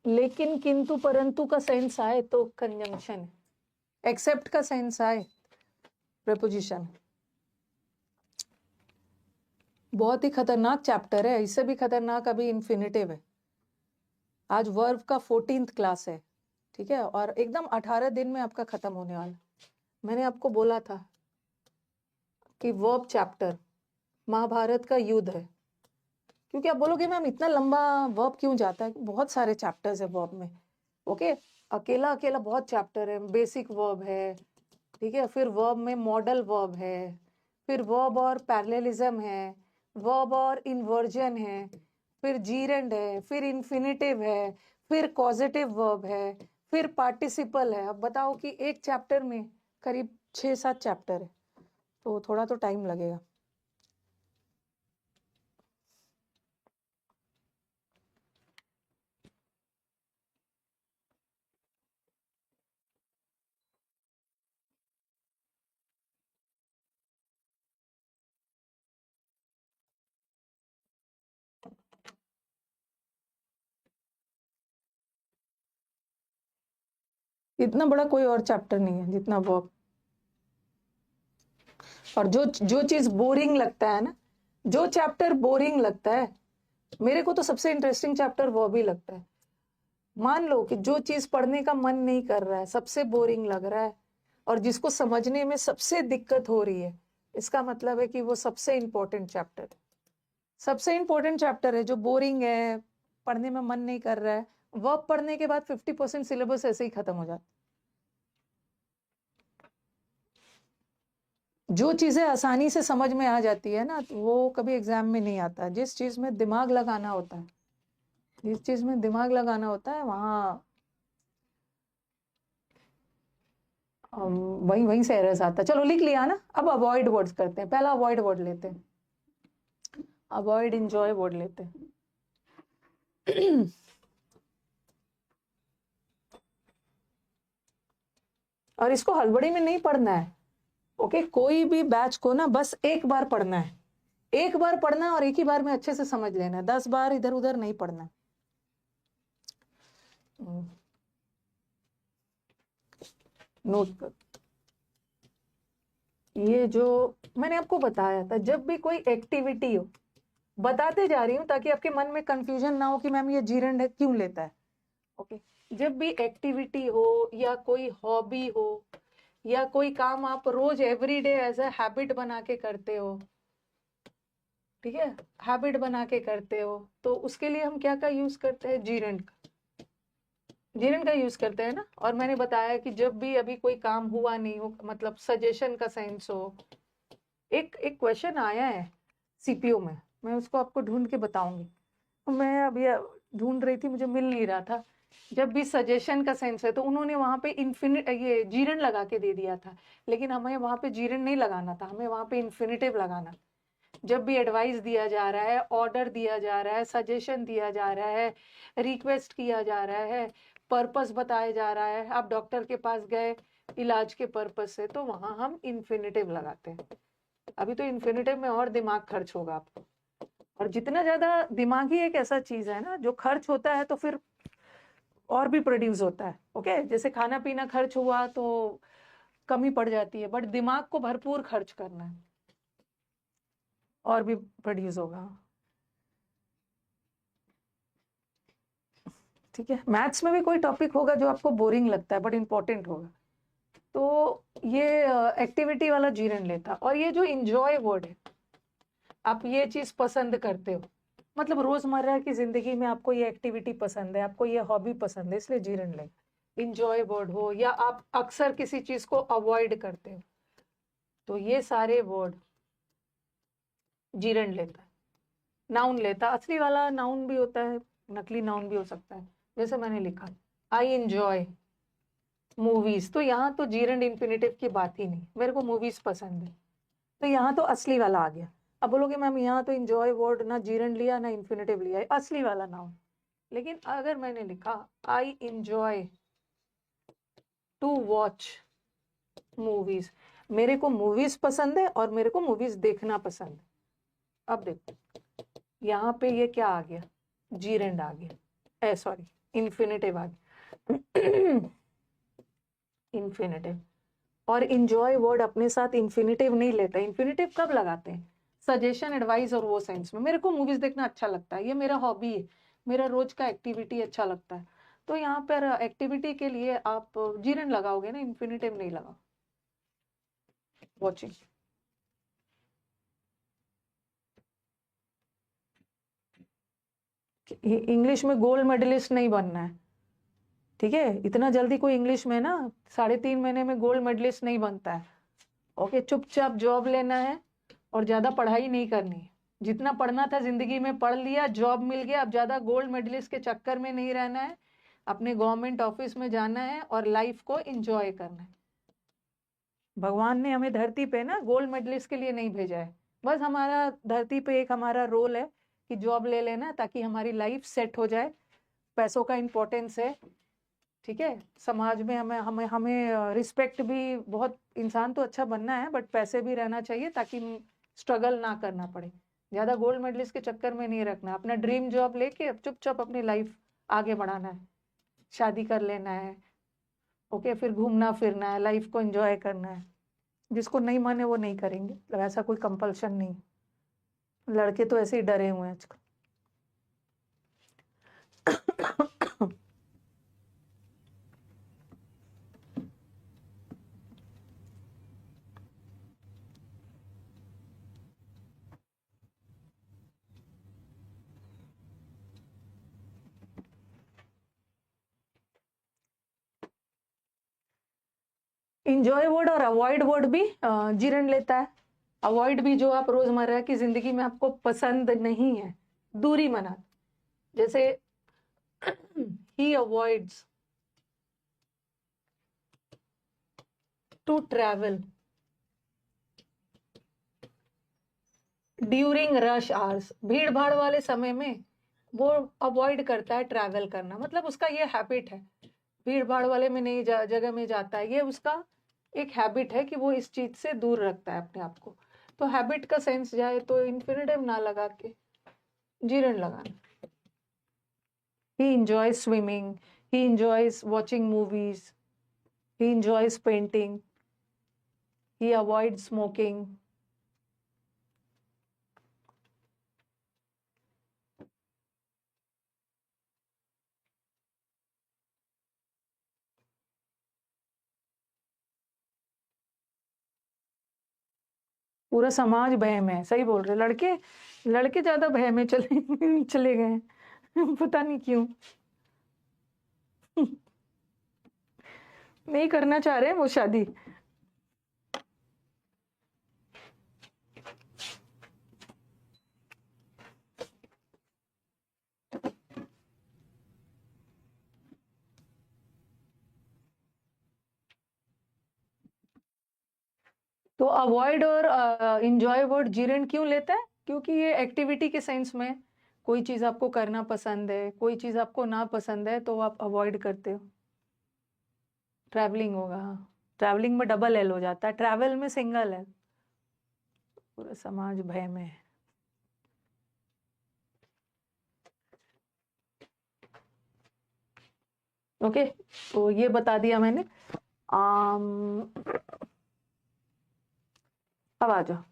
लेकिन किंतु परंतु का सेंस आए तो कंजंक्शन है, एक्सेप्ट का सेंस आए प्रेपोजिशन। बहुत ही खतरनाक चैप्टर है, इससे भी खतरनाक अभी इन्फिनिटिव है। आज वर्ब का 14th क्लास है, ठीक है, और एकदम 18 दिन में आपका खत्म होने वाला। मैंने आपको बोला था कि वर्ब चैप्टर महाभारत का युद्ध है, क्योंकि आप बोलोगे मैम इतना लंबा वर्ब क्यों जाता है, बहुत सारे चैप्टर्स है वर्ब में। ओके, अकेला अकेला बहुत चैप्टर है, बेसिक वर्ब है, ठीक है, फिर वर्ब में मॉडल वर्ब है, फिर वर्ब और पैरेललिज्म है, वर्ब और इन्वर्जन है, फिर जीरेंड है, फिर इन्फिनिटिव है, फिर कॉजेटिव वर्ब है, फिर पार्टिसिपल है। अब बताओ कि एक चैप्टर में करीब 6-7 चैप्टर है, तो थोड़ा तो टाइम लगेगा। इतना बड़ा कोई और चैप्टर नहीं है जितना वर्ब। और जो जो चीज बोरिंग लगता है ना, जो चैप्टर बोरिंग लगता है, मेरे को तो सबसे इंटरेस्टिंग चैप्टर वर्ब ही लगता है। मान लो कि जो चीज पढ़ने का मन नहीं कर रहा है, सबसे बोरिंग लग रहा है, और जिसको समझने में सबसे दिक्कत हो रही है, इसका मतलब है कि वो सबसे इंपॉर्टेंट चैप्टर है। सबसे इंपॉर्टेंट चैप्टर है जो बोरिंग है, पढ़ने में मन नहीं कर रहा है, वर्ब पढ़ने के बाद 50% सिलेबस ऐसे ही खत्म हो जाता है। जो चीजें आसानी से समझ में आ जाती है ना, वो कभी एग्जाम में नहीं आता। जिस चीज में दिमाग लगाना होता है, जिस चीज में दिमाग लगाना होता है, वहां वहीं वहीं से एरर्स आता है। चलो लिख लिया ना, अब अवॉइड वर्ड्स करते हैं। पहला अवॉइड वर्ड लेते हैं, अवॉइड इंजॉय वर्ड लेते हैं। और इसको हड़बड़ी में नहीं पढ़ना है, ओके। कोई भी बैच को ना बस एक बार पढ़ना है, एक बार पढ़ना और एक ही बार में अच्छे से समझ लेना है, 10 बार इधर उधर नहीं पढ़ना। नोट कर, ये जो मैंने आपको बताया था, जब भी कोई एक्टिविटी हो, बताते जा रही हूँ ताकि आपके मन में कंफ्यूजन ना हो कि मैम ये जीरेंड क्यों लेता है। ओके, जब भी एक्टिविटी हो या कोई हॉबी हो या कोई काम आप रोज एवरीडे एज ए हैबिट बना के करते हो, ठीक है, हैबिट बना के करते हो, तो उसके लिए हम क्या का यूज करते हैं, जीरेंड का, जीरेंड का यूज करते हैं ना। और मैंने बताया कि जब भी अभी कोई काम हुआ नहीं हो, मतलब सजेशन का सेंस हो। एक एक क्वेश्चन आया है सीपीओ में, मैं उसको आपको ढूंढ के बताऊंगी। मैं अभी ढूंढ रही थी, मुझे मिल नहीं रहा था। जब भी सजेशन का सेंस है तो उन्होंने वहां पे इन्फिनिट ये जीरन लगा के दे दिया था, लेकिन हमें वहां पे जीरन नहीं लगाना था, हमें वहां पे इन्फिनिटिव लगाना। जब भी एडवाइस दिया जा रहा है, ऑर्डर दिया जा रहा है, सजेशन दिया जा रहा है, रिक्वेस्ट किया जा रहा है, पर्पस बताया जा रहा है, आप डॉक्टर के पास गए इलाज के पर्पस से, तो वहां हम इन्फिनिटिव लगाते हैं। अभी तो इन्फिनिटिव में और दिमाग खर्च होगा आपको, और जितना ज्यादा दिमाग ही एक ऐसा चीज है ना जो खर्च होता है तो फिर और भी प्रोड्यूस होता है। ओके, जैसे खाना पीना खर्च हुआ तो कमी पड़ जाती है, बट दिमाग को भरपूर खर्च करना है और भी प्रोड्यूस होगा। ठीक है, मैथ्स में भी कोई टॉपिक होगा जो आपको बोरिंग लगता है बट इंपॉर्टेंट होगा, तो ये एक्टिविटी वाला जीरण लेता। और ये जो इंजॉय वर्ड है, आप ये चीज पसंद करते हो, मतलब रोजमर्रा की जिंदगी में आपको ये एक्टिविटी पसंद है, आपको ये हॉबी पसंद है, इसलिए जीरण ले। इंजॉय वर्ड हो या आप अक्सर किसी चीज को अवॉइड करते हो, तो ये सारे वर्ड जीरण लेता है। नाउन लेता, असली वाला नाउन भी होता है, नकली नाउन भी हो सकता है। जैसे मैंने लिखा आई इंजॉय मूवीज, तो यहाँ तो जीरण इंफिनिटिव की बात ही नहीं, मेरे को मूवीज पसंद है, तो यहाँ तो असली वाला आ गया। अब बोलोगे मैम यहाँ तो इंजॉय वर्ड ना जीरण लिया ना इंफिनिटिव लिया, असली वाला नाउन। लेकिन अगर मैंने लिखा I enjoy to watch movies, मेरे को मूवीज पसंद है और मेरे को मूवीज देखना पसंद है। अब देखो यहाँ पे ये क्या आ गया, जीरेंड आ गया, सॉरी इन्फिनेटिव आ गया इन्फिनेटिव। और इंजॉय वर्ड अपने साथ इन्फिनेटिव नहीं लेता। इन्फिनेटिव कब लगाते हैं, सजेशन एडवाइस और वो सेंस में। मेरे को मूवीज देखना अच्छा लगता है, ये मेरा हॉबी है, मेरा रोज का एक्टिविटी अच्छा लगता है, तो यहाँ पर एक्टिविटी के लिए आप जीरन लगाओगे ना, इन्फिनेटिव नहीं लगाओ। वॉचिंग, इंग्लिश में गोल्ड मेडलिस्ट नहीं बनना है, ठीक है, इतना जल्दी कोई इंग्लिश में ना 3.5 महीने में गोल्ड मेडलिस्ट नहीं बनता है। ओके, चुपचाप जॉब लेना है और ज्यादा पढ़ाई नहीं करनी है। जितना पढ़ना था जिंदगी में पढ़ लिया, जॉब मिल गया, अब ज्यादा गोल्ड मेडलिस्ट के चक्कर में नहीं रहना है, अपने गवर्नमेंट ऑफिस में जाना है और लाइफ को एंजॉय करना है। भगवान ने हमें धरती पे ना गोल्ड मेडलिस्ट के लिए नहीं भेजा है, बस हमारा धरती पे एक हमारा रोल है कि जॉब ले लेना ताकि हमारी लाइफ सेट हो जाए। पैसों का इम्पोर्टेंस है, ठीक है, समाज में हमें हमें हमें रिस्पेक्ट भी बहुत, इंसान तो अच्छा बनना है बट पैसे भी रहना चाहिए ताकि स्ट्रगल ना करना पड़े। ज्यादा गोल्ड मेडलिस्ट के चक्कर में नहीं रखना, अपना ड्रीम जॉब लेके अब चुपचाप अपनी लाइफ आगे बढ़ाना है, शादी कर लेना है, ओके, फिर घूमना फिरना है, लाइफ को एंजॉय करना है। जिसको नहीं माने वो नहीं करेंगे, मतलब ऐसा कोई कंपल्शन नहीं। लड़के तो ऐसे ही डरे हुए हैं आजकल। इंजॉय वर्ड और अवॉइड वर्ड भी जीरण लेता है। अवॉइड भी जो आप रोजमर्रा की जिंदगी में आपको पसंद नहीं है, दूरी मना, जैसे ही avoids to travel during rush hours, भीड़ भाड़ वाले समय में वो अवॉइड करता है ट्रैवल करना, मतलब उसका ये हैबिट है, भीड़ भाड़ वाले में नहीं जगह में जाता है, ये उसका एक हैबिट है कि वो इस चीज से दूर रखता है अपने आप को। तो हैबिट का सेंस जाए तो इन्फिनेटिव ना लगा के जीरण लगाना। he enjoys swimming, he enjoys watching movies, he enjoys painting, he avoids smoking। पूरा समाज भय में है, सही बोल रहे लड़के, लड़के ज्यादा भय में चले चले गए हैं पता नहीं क्यों नहीं करना चाह रहे वो शादी। तो अवॉइड और इंजॉय वर्ड जीरण क्यों लेता है, क्योंकि ये एक्टिविटी के सेंस में, कोई चीज आपको करना पसंद है, कोई चीज आपको ना पसंद है तो आप अवॉइड करते हो। ट्रैवलिंग होगा, ट्रैवलिंग में डबल एल हो जाता है, ट्रैवल में सिंगल है। पूरा समाज भय में है। ओके, तो ये बता दिया मैंने। अब आ जाओ,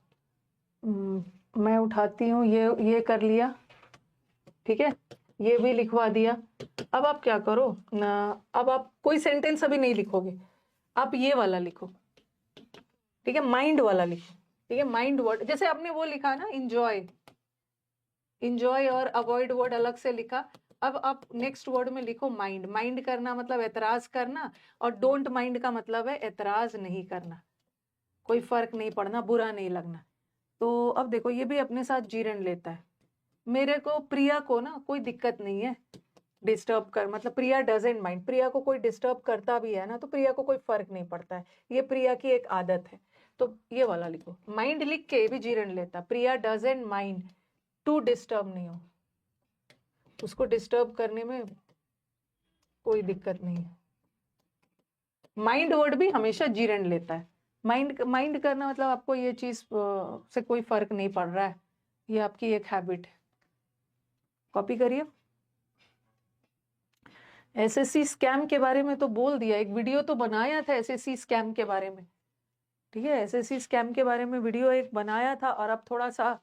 मैं उठाती हूँ, ये कर लिया, ठीक है, ये भी लिखवा दिया। अब आप क्या करो ना, अब आप कोई सेंटेंस अभी नहीं लिखोगे, आप ये वाला लिखो, ठीक है, माइंड वाला लिखो, ठीक है, माइंड वर्ड, जैसे आपने वो लिखा ना इंजॉय, इंजॉय और अवॉइड वर्ड अलग से लिखा। अब आप नेक्स्ट वर्ड में लिखो माइंड। माइंड करना मतलब एतराज करना, और डोंट माइंड का मतलब है एतराज नहीं करना, कोई फर्क नहीं पड़ना, बुरा नहीं लगना। तो अब देखो ये भी अपने साथ जीरण लेता है। मेरे को प्रिया को ना कोई दिक्कत नहीं है डिस्टर्ब कर, मतलब प्रिया डजेंट माइंड, प्रिया को कोई डिस्टर्ब करता भी है ना तो प्रिया को कोई फर्क नहीं पड़ता है, ये प्रिया की एक आदत है। तो ये वाला लिखो, माइंड लिख के भी जीरण लेता, प्रिया डजेंट माइंड टू डिस्टर्ब नहीं हो, उसको डिस्टर्ब करने में कोई दिक्कत नहीं है। माइंड वर्ड भी हमेशा जीरण लेता है। माइंड माइंड करना मतलब आपको ये चीज से कोई फर्क नहीं पड़ रहा है, ये आपकी एक हैबिट है। कॉपी करिए। एसएससी स्कैम के बारे में तो बोल दिया, एक वीडियो तो बनाया था एसएससी स्कैम के बारे में, ठीक है, एसएससी स्कैम के बारे में वीडियो एक बनाया था, और अब थोड़ा सा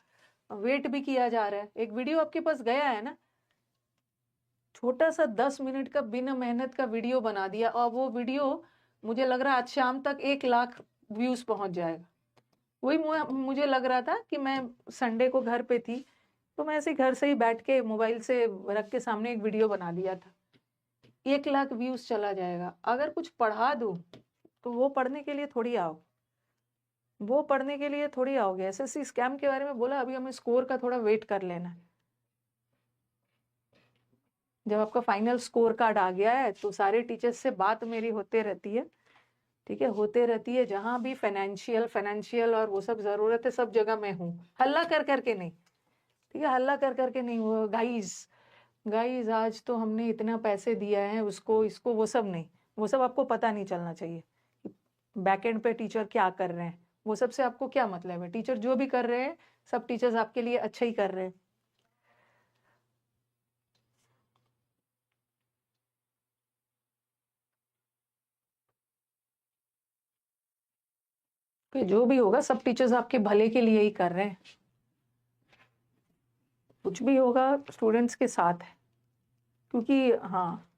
वेट भी किया जा रहा है। एक वीडियो आपके पास गया है ना, छोटा सा 10 मिनट का बिना मेहनत का वीडियो बना दिया, और वो वीडियो मुझे लग रहा है आज शाम तक 1 लाख व्यूज पहुंच जाएगा। वही मुझे लग रहा था कि मैं संडे को घर पे थी, तो मैं ऐसे घर से ही बैठ के मोबाइल से रख के सामने एक वीडियो बना दिया था, 1 लाख व्यूज चला जाएगा। अगर कुछ पढ़ा दूं तो वो पढ़ने के लिए थोड़ी आओ, वो पढ़ने के लिए थोड़ी आओगे। एसएससी स्कैम के बारे में बोला, अभी हमें स्कोर का थोड़ा वेट कर लेना है। जब आपका फाइनल स्कोर कार्ड आ गया है तो सारे टीचर्स से बात मेरी होते रहती है, ठीक है, होते रहती है। जहां भी फाइनेंशियल और वो सब जरूरत है, सब जगह मैं हूँ, हल्ला कर करके नहीं, ठीक है, हल्ला कर करके नहीं। वो गाइस गाइस आज तो हमने इतना पैसे दिया है उसको इसको, वो सब नहीं, वो सब आपको पता नहीं चलना चाहिए। बैकएंड पे टीचर क्या कर रहे हैं वो सब से आपको क्या मतलब है, टीचर जो भी कर रहे हैं सब टीचर्स आपके लिए अच्छा ही कर रहे हैं। कि जो भी होगा सब टीचर्स आपके भले के लिए ही कर रहे हैं, कुछ भी होगा स्टूडेंट्स के साथ है। क्योंकि हाँ,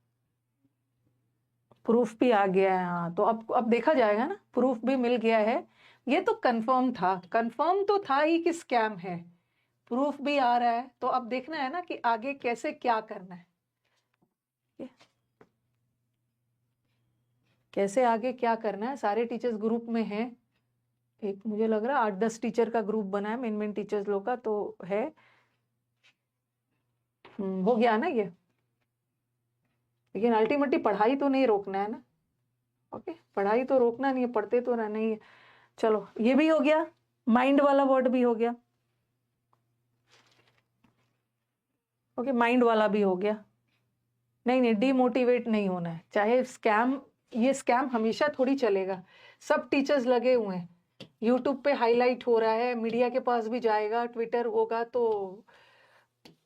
प्रूफ भी आ गया है, हाँ, तो अब देखा जाएगा ना, प्रूफ भी मिल गया है। ये तो कंफर्म था, कंफर्म तो था ही कि स्कैम है, प्रूफ भी आ रहा है, तो अब देखना है ना कि आगे कैसे क्या करना है, कैसे आगे क्या करना है। सारे टीचर्स ग्रुप में हैं, एक मुझे लग रहा है 8-10 टीचर का ग्रुप बना है, मेन मेन टीचर्स लोग का तो है। हो गया ना ये, लेकिन अल्टीमेटली पढ़ाई तो नहीं रोकना है ना, ओके, पढ़ाई तो रोकना नहीं है, पढ़ते तो रहना ही है। चलो ये भी हो गया, माइंड वाला वर्ड भी हो गया, ओके, माइंड वाला भी हो गया। नहीं नहीं, डीमोटिवेट नहीं होना है, चाहे स्कैम, ये स्कैम हमेशा थोड़ी चलेगा। सब टीचर्स लगे हुए हैं, यूट्यूब पे हाईलाइट हो रहा है, मीडिया के पास भी जाएगा, ट्विटर होगा, तो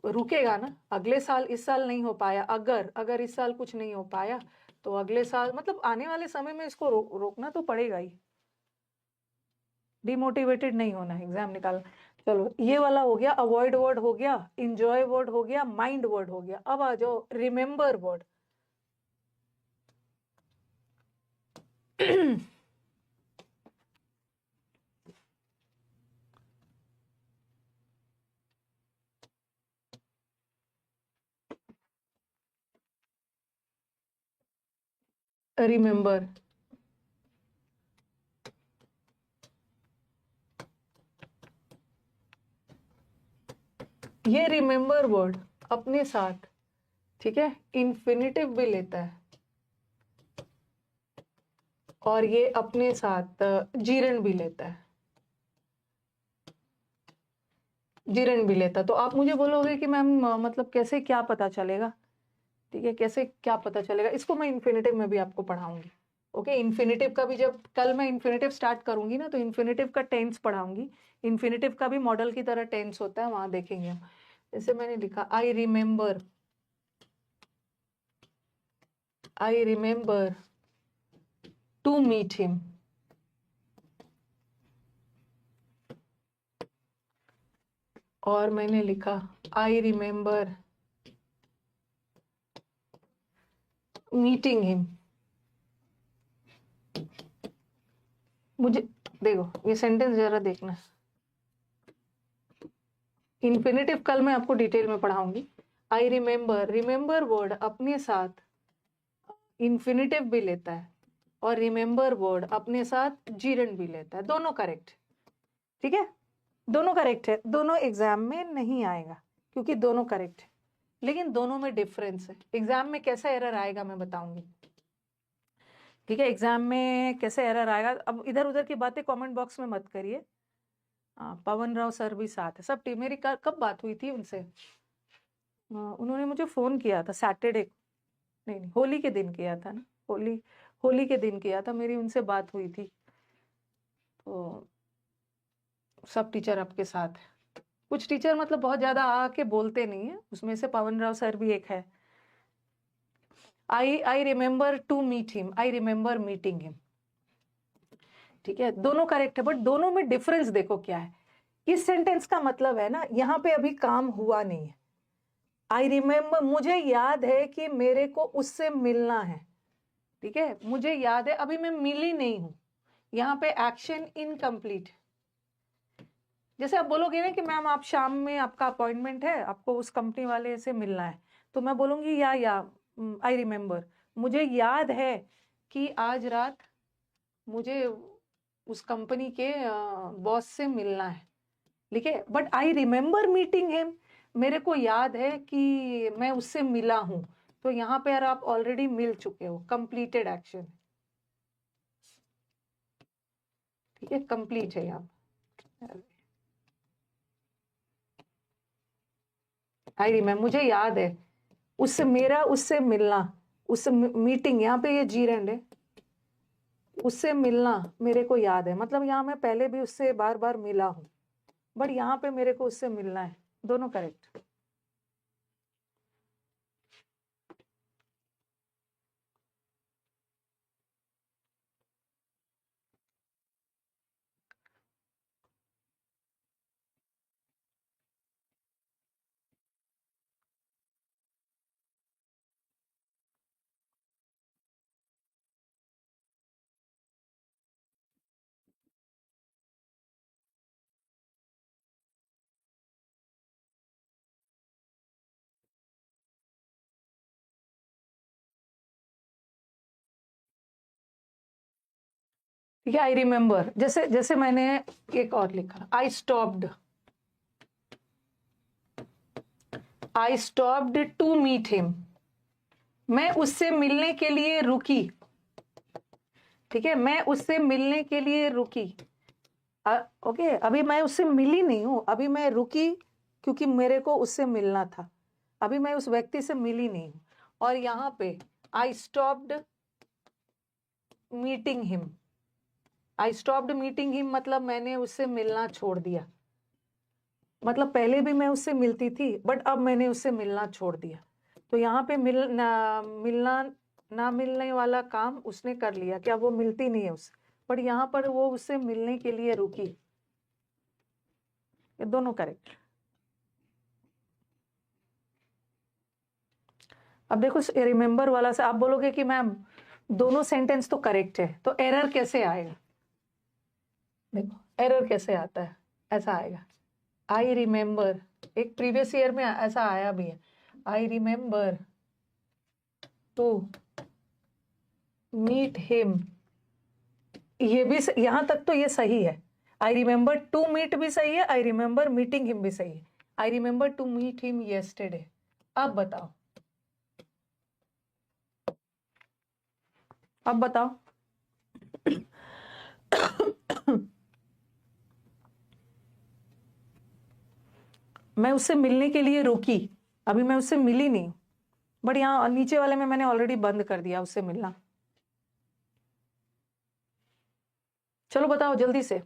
रुकेगा ना। अगले साल, इस साल नहीं हो पाया, अगर अगर इस साल कुछ नहीं हो पाया तो अगले साल, मतलब आने वाले समय में इसको रोकना तो पड़ेगा ही। डिमोटिवेटेड नहीं होना है, एग्जाम निकालना। चलो ये वाला हो गया, अवॉइड वर्ड हो गया, इंजॉय वर्ड हो गया, माइंड वर्ड हो गया। अब आ जाओ रिमेंबर वर्ड। रिमेंबर, ये रिमेंबर वर्ड अपने साथ, ठीक है, इन्फिनिटिव भी लेता है, और ये अपने साथ जीरण भी लेता है, जीरण भी लेता। तो आप मुझे बोलोगे कि मैम मतलब कैसे क्या पता चलेगा, ठीक है, कैसे क्या पता चलेगा, इसको मैं इन्फिनिटिव में भी आपको पढ़ाऊंगी। ओके, इन्फिनिटिव का भी, जब कल मैं इन्फिनिटिव स्टार्ट करूंगी ना तो इन्फिनिटिव का टेंस पढ़ाऊंगी। इन्फिनिटिव का भी मॉडल की तरह टेंस होता है, वहां देखेंगे हम। जैसे मैंने लिखा I remember, I remember to meet him. और मैंने लिखा आई रिमेंबर मीटिंग हिम। मुझे देखो ये सेंटेंस जरा देखना। इन्फिनेटिव कल मैं आपको डिटेल में पढ़ाऊंगी। आई रिमेंबर, रिमेंबर वर्ड अपने साथ इन्फिनेटिव भी लेता है और रिमेंबर वर्ड अपने साथ जीरन भी लेता है। दोनों करेक्ट, ठीक है, दोनों करेक्ट है। दोनों एग्जाम में नहीं आएगा क्योंकि दोनों करेक्ट है, लेकिन दोनों में डिफरेंस है। एग्जाम में कैसा एरर आएगा मैं बताऊंगी, ठीक है। एग्जाम में कैसे एरर आएगा, अब इधर उधर की बातें कमेंट बॉक्स में मत करिए। पवन राव सर भी साथ है, सब टीम। मेरी कब बात हुई थी उनसे, उन्होंने मुझे फोन किया था सैटरडे, नहीं होली के दिन किया था ना, होली के दिन किया था, मेरी उनसे बात हुई थी। तो सब टीचर आपके साथ है। कुछ टीचर मतलब बहुत ज्यादा आके बोलते नहीं है, उसमें से पवन राव सर भी एक है। I remember to meet him, I remember meeting him, ठीक है। दोनों करेक्ट है, बट दोनों में डिफरेंस देखो क्या है। इस सेंटेंस का मतलब है ना, यहाँ पे अभी काम हुआ नहीं है। आई रिमेंबर, मुझे याद है कि मेरे को उससे मिलना है, ठीक है, मुझे याद है, अभी मैं मिली नहीं हूं। यहाँ पे एक्शन इनकम्प्लीट। जैसे आप बोलोगे ना कि मैम आप शाम में आपका अपॉइंटमेंट है, आपको उस कंपनी वाले से मिलना है, तो मैं बोलूंगी या आई रिमेंबर, मुझे याद है कि आज रात मुझे उस कंपनी के बॉस से मिलना है, ठीक है। But I remember meeting him, मेरे को याद है कि मैं उससे मिला हूं, तो यहाँ पे यार आप ऑलरेडी मिल चुके हो, कंप्लीटेड एक्शन, ठीक है, कंप्लीट है यहाँ। आई रिमेंबर, मुझे याद है, उससे मिलना, उससे मीटिंग, यहाँ पे ये जी रैंड है, उससे मिलना मेरे को याद है, मतलब यहाँ मैं पहले भी उससे बार बार मिला हूं, बट यहाँ पे मेरे को उससे मिलना है। दोनों करेक्ट। ठीक है, आई रिमेंबर, जैसे जैसे मैंने एक और लिखा, I stopped to meet him, मैं उससे मिलने के लिए रुकी, ठीक है, मैं उससे मिलने के लिए रुकी। ओके, अभी मैं उससे मिली नहीं हूं, अभी मैं रुकी क्योंकि मेरे को उससे मिलना था, अभी मैं उस व्यक्ति से मिली नहीं हूं। और यहाँ पे I stopped meeting him, I stopped meeting him मतलब मैंने उससे मिलना छोड़ दिया, मतलब पहले भी मैं उससे मिलती थी बट अब मैंने उससे मिलना छोड़ दिया। तो यहाँ पे मिलना ना मिलने वाला काम उसने कर लिया, क्या वो मिलती नहीं है उससे, बट यहाँ पर वो उससे मिलने के लिए रुकी। ये दोनों करेक्ट। अब देखो रिमेंबर वाला से आप बोलोगे कि मैम दोनों सेंटेंस तो करेक्ट है, तो एरर कैसे आएगा। देखो एरर कैसे आता है, ऐसा आएगा, आई रिमेंबर, एक प्रीवियस ईयर में ऐसा आया भी है, I remember to meet him, ये भी यहां तक तो ये सही है। आई रिमेंबर टू मीट भी सही है, आई रिमेंबर मीटिंग हिम भी सही है। I remember to meet him yesterday. अब बताओ, अब बताओ मैं उससे मिलने के लिए रुकी, अभी मैं उससे मिली नहीं, बट यहाँ नीचे वाले में मैंने ऑलरेडी बंद कर दिया उससे मिलना। चलो बताओ जल्दी से,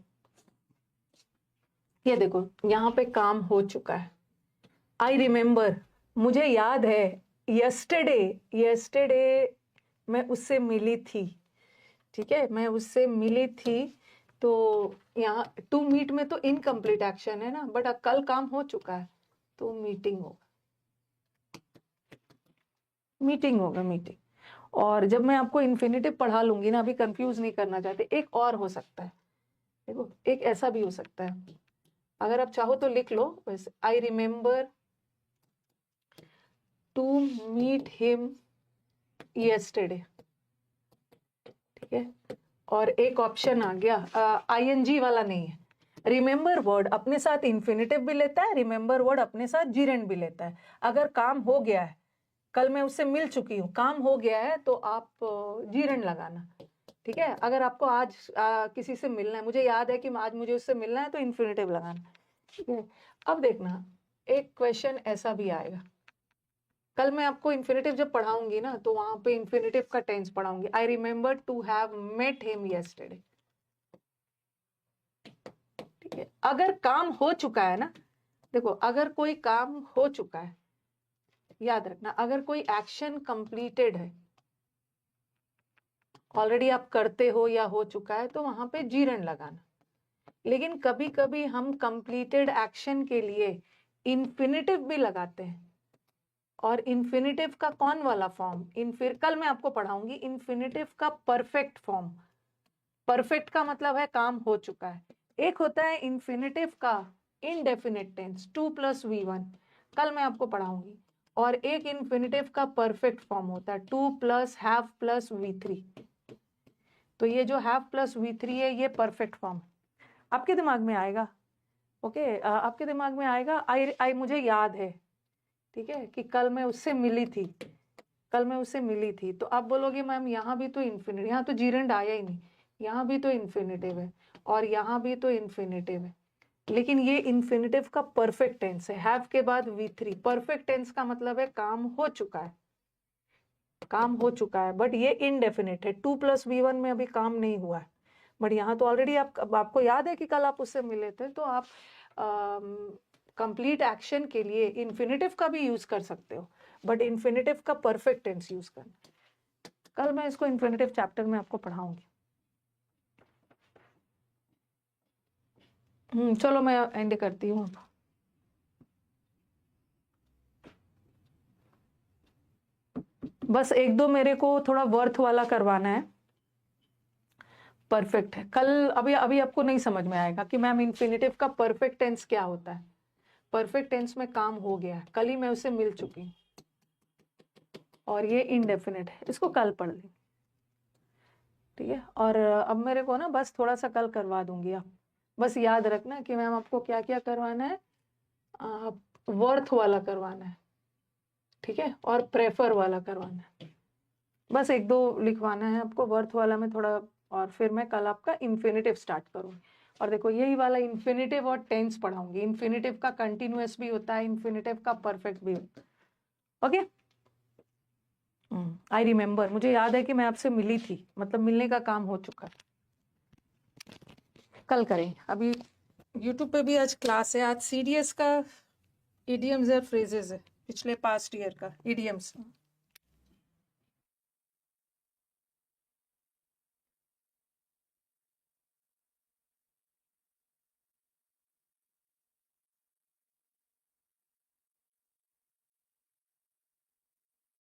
ये देखो यहाँ पे काम हो चुका है। आई रिमेंबर, मुझे याद है, यस्टरडे, यस्टरडे मैं उससे मिली थी, ठीक है, मैं उससे मिली थी, तो यहाँ टू मीट में तो इनकम्प्लीट एक्शन है ना, बट कल काम हो चुका है तो मीटिंग होगा, मीटिंग होगा, मीटिंग। और जब मैं आपको इन्फिनेटिव पढ़ा लूंगी ना, अभी कंफ्यूज नहीं करना चाहते, एक और हो सकता है, देखो एक ऐसा भी हो सकता है, अगर आप चाहो तो लिख लो वैसे, I remember to meet him yesterday, ठीक है। और एक ऑप्शन आ गया, आईएनजी वाला नहीं है, रिमेम्बर वर्ड अपने साथ इन्फिनेटिव भी लेता है, रिमेम्बर वर्ड अपने साथ जीरेंड भी लेता है। अगर काम हो गया है, कल मैं उससे मिल चुकी हूँ, काम हो गया है, तो आप जीरेंड लगाना, ठीक है। अगर आपको आज किसी से मिलना है, मुझे याद है कि आज मुझे उससे मिलना है, तो इन्फिनेटिव लगाना, ठीक है। अब देखना, एक क्वेश्चन ऐसा भी आएगा, कल मैं आपको इन्फिनेटिव जब पढ़ाऊंगी ना, तो वहां पे इन्फिनेटिव का टेंस पढ़ाऊंगी, I remember to have met him yesterday, ठीक है। अगर काम हो चुका है ना, देखो अगर कोई काम हो चुका है, याद रखना, अगर कोई एक्शन कंप्लीटेड है, ऑलरेडी आप करते हो या हो चुका है, तो वहां पे जीरन लगाना। लेकिन कभी कभी हम कंप्लीटेड एक्शन के लिए इन्फिनेटिव भी लगाते हैं, और इन्फिनेटिव का कौन वाला फॉर्म, कल मैं आपको पढ़ाऊंगी इन्फिनेटिव का परफेक्ट फॉर्म। परफेक्ट का मतलब है काम हो चुका है। एक होता है इन्फिनेटिव का इनडेफिनिट टेंस, 2+V1, कल मैं आपको पढ़ाऊंगी। और एक इन्फिनेटिव का परफेक्ट फॉर्म होता है 2+have+V3। तो ये जो have+V3 है, ये परफेक्ट फॉर्म आपके दिमाग में आएगा, ओके। आपके दिमाग में आएगा, आई मुझे याद है, ठीक है, कि कल मैं उससे मिली थी, कल मैं उससे मिली थी। तो आप बोलोगे मैम यहाँ भी तो इन्फिनिटिव, यहाँ तो जीरेंड आया ही नहीं, यहाँ भी तो इन्फिनिटिव है और यहाँ भी तो इन्फिनिटिव है, लेकिन ये इन्फिनिटिव का परफेक्ट टेंस है, हैव के बाद V3। परफेक्ट टेंस का मतलब है काम हो चुका है, काम हो चुका है, बट ये इनडेफिनिट है, 2+V1 में अभी काम नहीं हुआ है। बट यहाँ तो ऑलरेडी आपको याद है कि कल आप उससे मिले थे, तो आप कंप्लीट एक्शन के लिए इन्फिनेटिव का भी यूज कर सकते हो, बट इन्फिनेटिव का परफेक्ट टेंस यूज करना। कल मैं इसको इन्फिनेटिव चैप्टर में आपको पढ़ाऊंगी। चलो मैं एंड करती हूँ अब। बस एक दो मेरे को थोड़ा वर्थ वाला करवाना है, परफेक्ट है। कल अभी अभी आपको नहीं समझ में आएगा कि मैम इन्फिनेटिव का परफेक्ट टेंस क्या होता है। परफेक्ट टेंस में काम हो गया है, कल ही मैं उससे मिल चुकी हूँ, और ये इनडेफिनिट है, इसको कल पढ़ लें, ठीक है। और अब मेरे को ना बस थोड़ा सा कल करवा दूंगी आप, बस याद रखना कि मैम आपको क्या क्या करवाना है, वर्थ वाला करवाना है, ठीक है, और प्रेफर वाला करवाना है, बस एक दो लिखवाना है आपको वर्थ वाला में थोड़ा, और फिर मैं कल आपका इन्फिनेटिव स्टार्ट करूंगी। और देखो यही वाला इन्फिनेटिव और टेंस पढ़ाऊंगी, इन्फिनेटिव का कंटिन्यूअस भी होता है, इन्फिनेटिव का परफेक्ट भी होता है, ओके। आई रिमेम्बर, मुझे याद है कि मैं आपसे मिली थी, मतलब मिलने का काम हो चुका है, कल करें। अभी यूट्यूब पे भी आज क्लास है, आज CDS का इडियम्स और फ्रेजेस है, पिछले पास्ट ईयर का इडियम्स।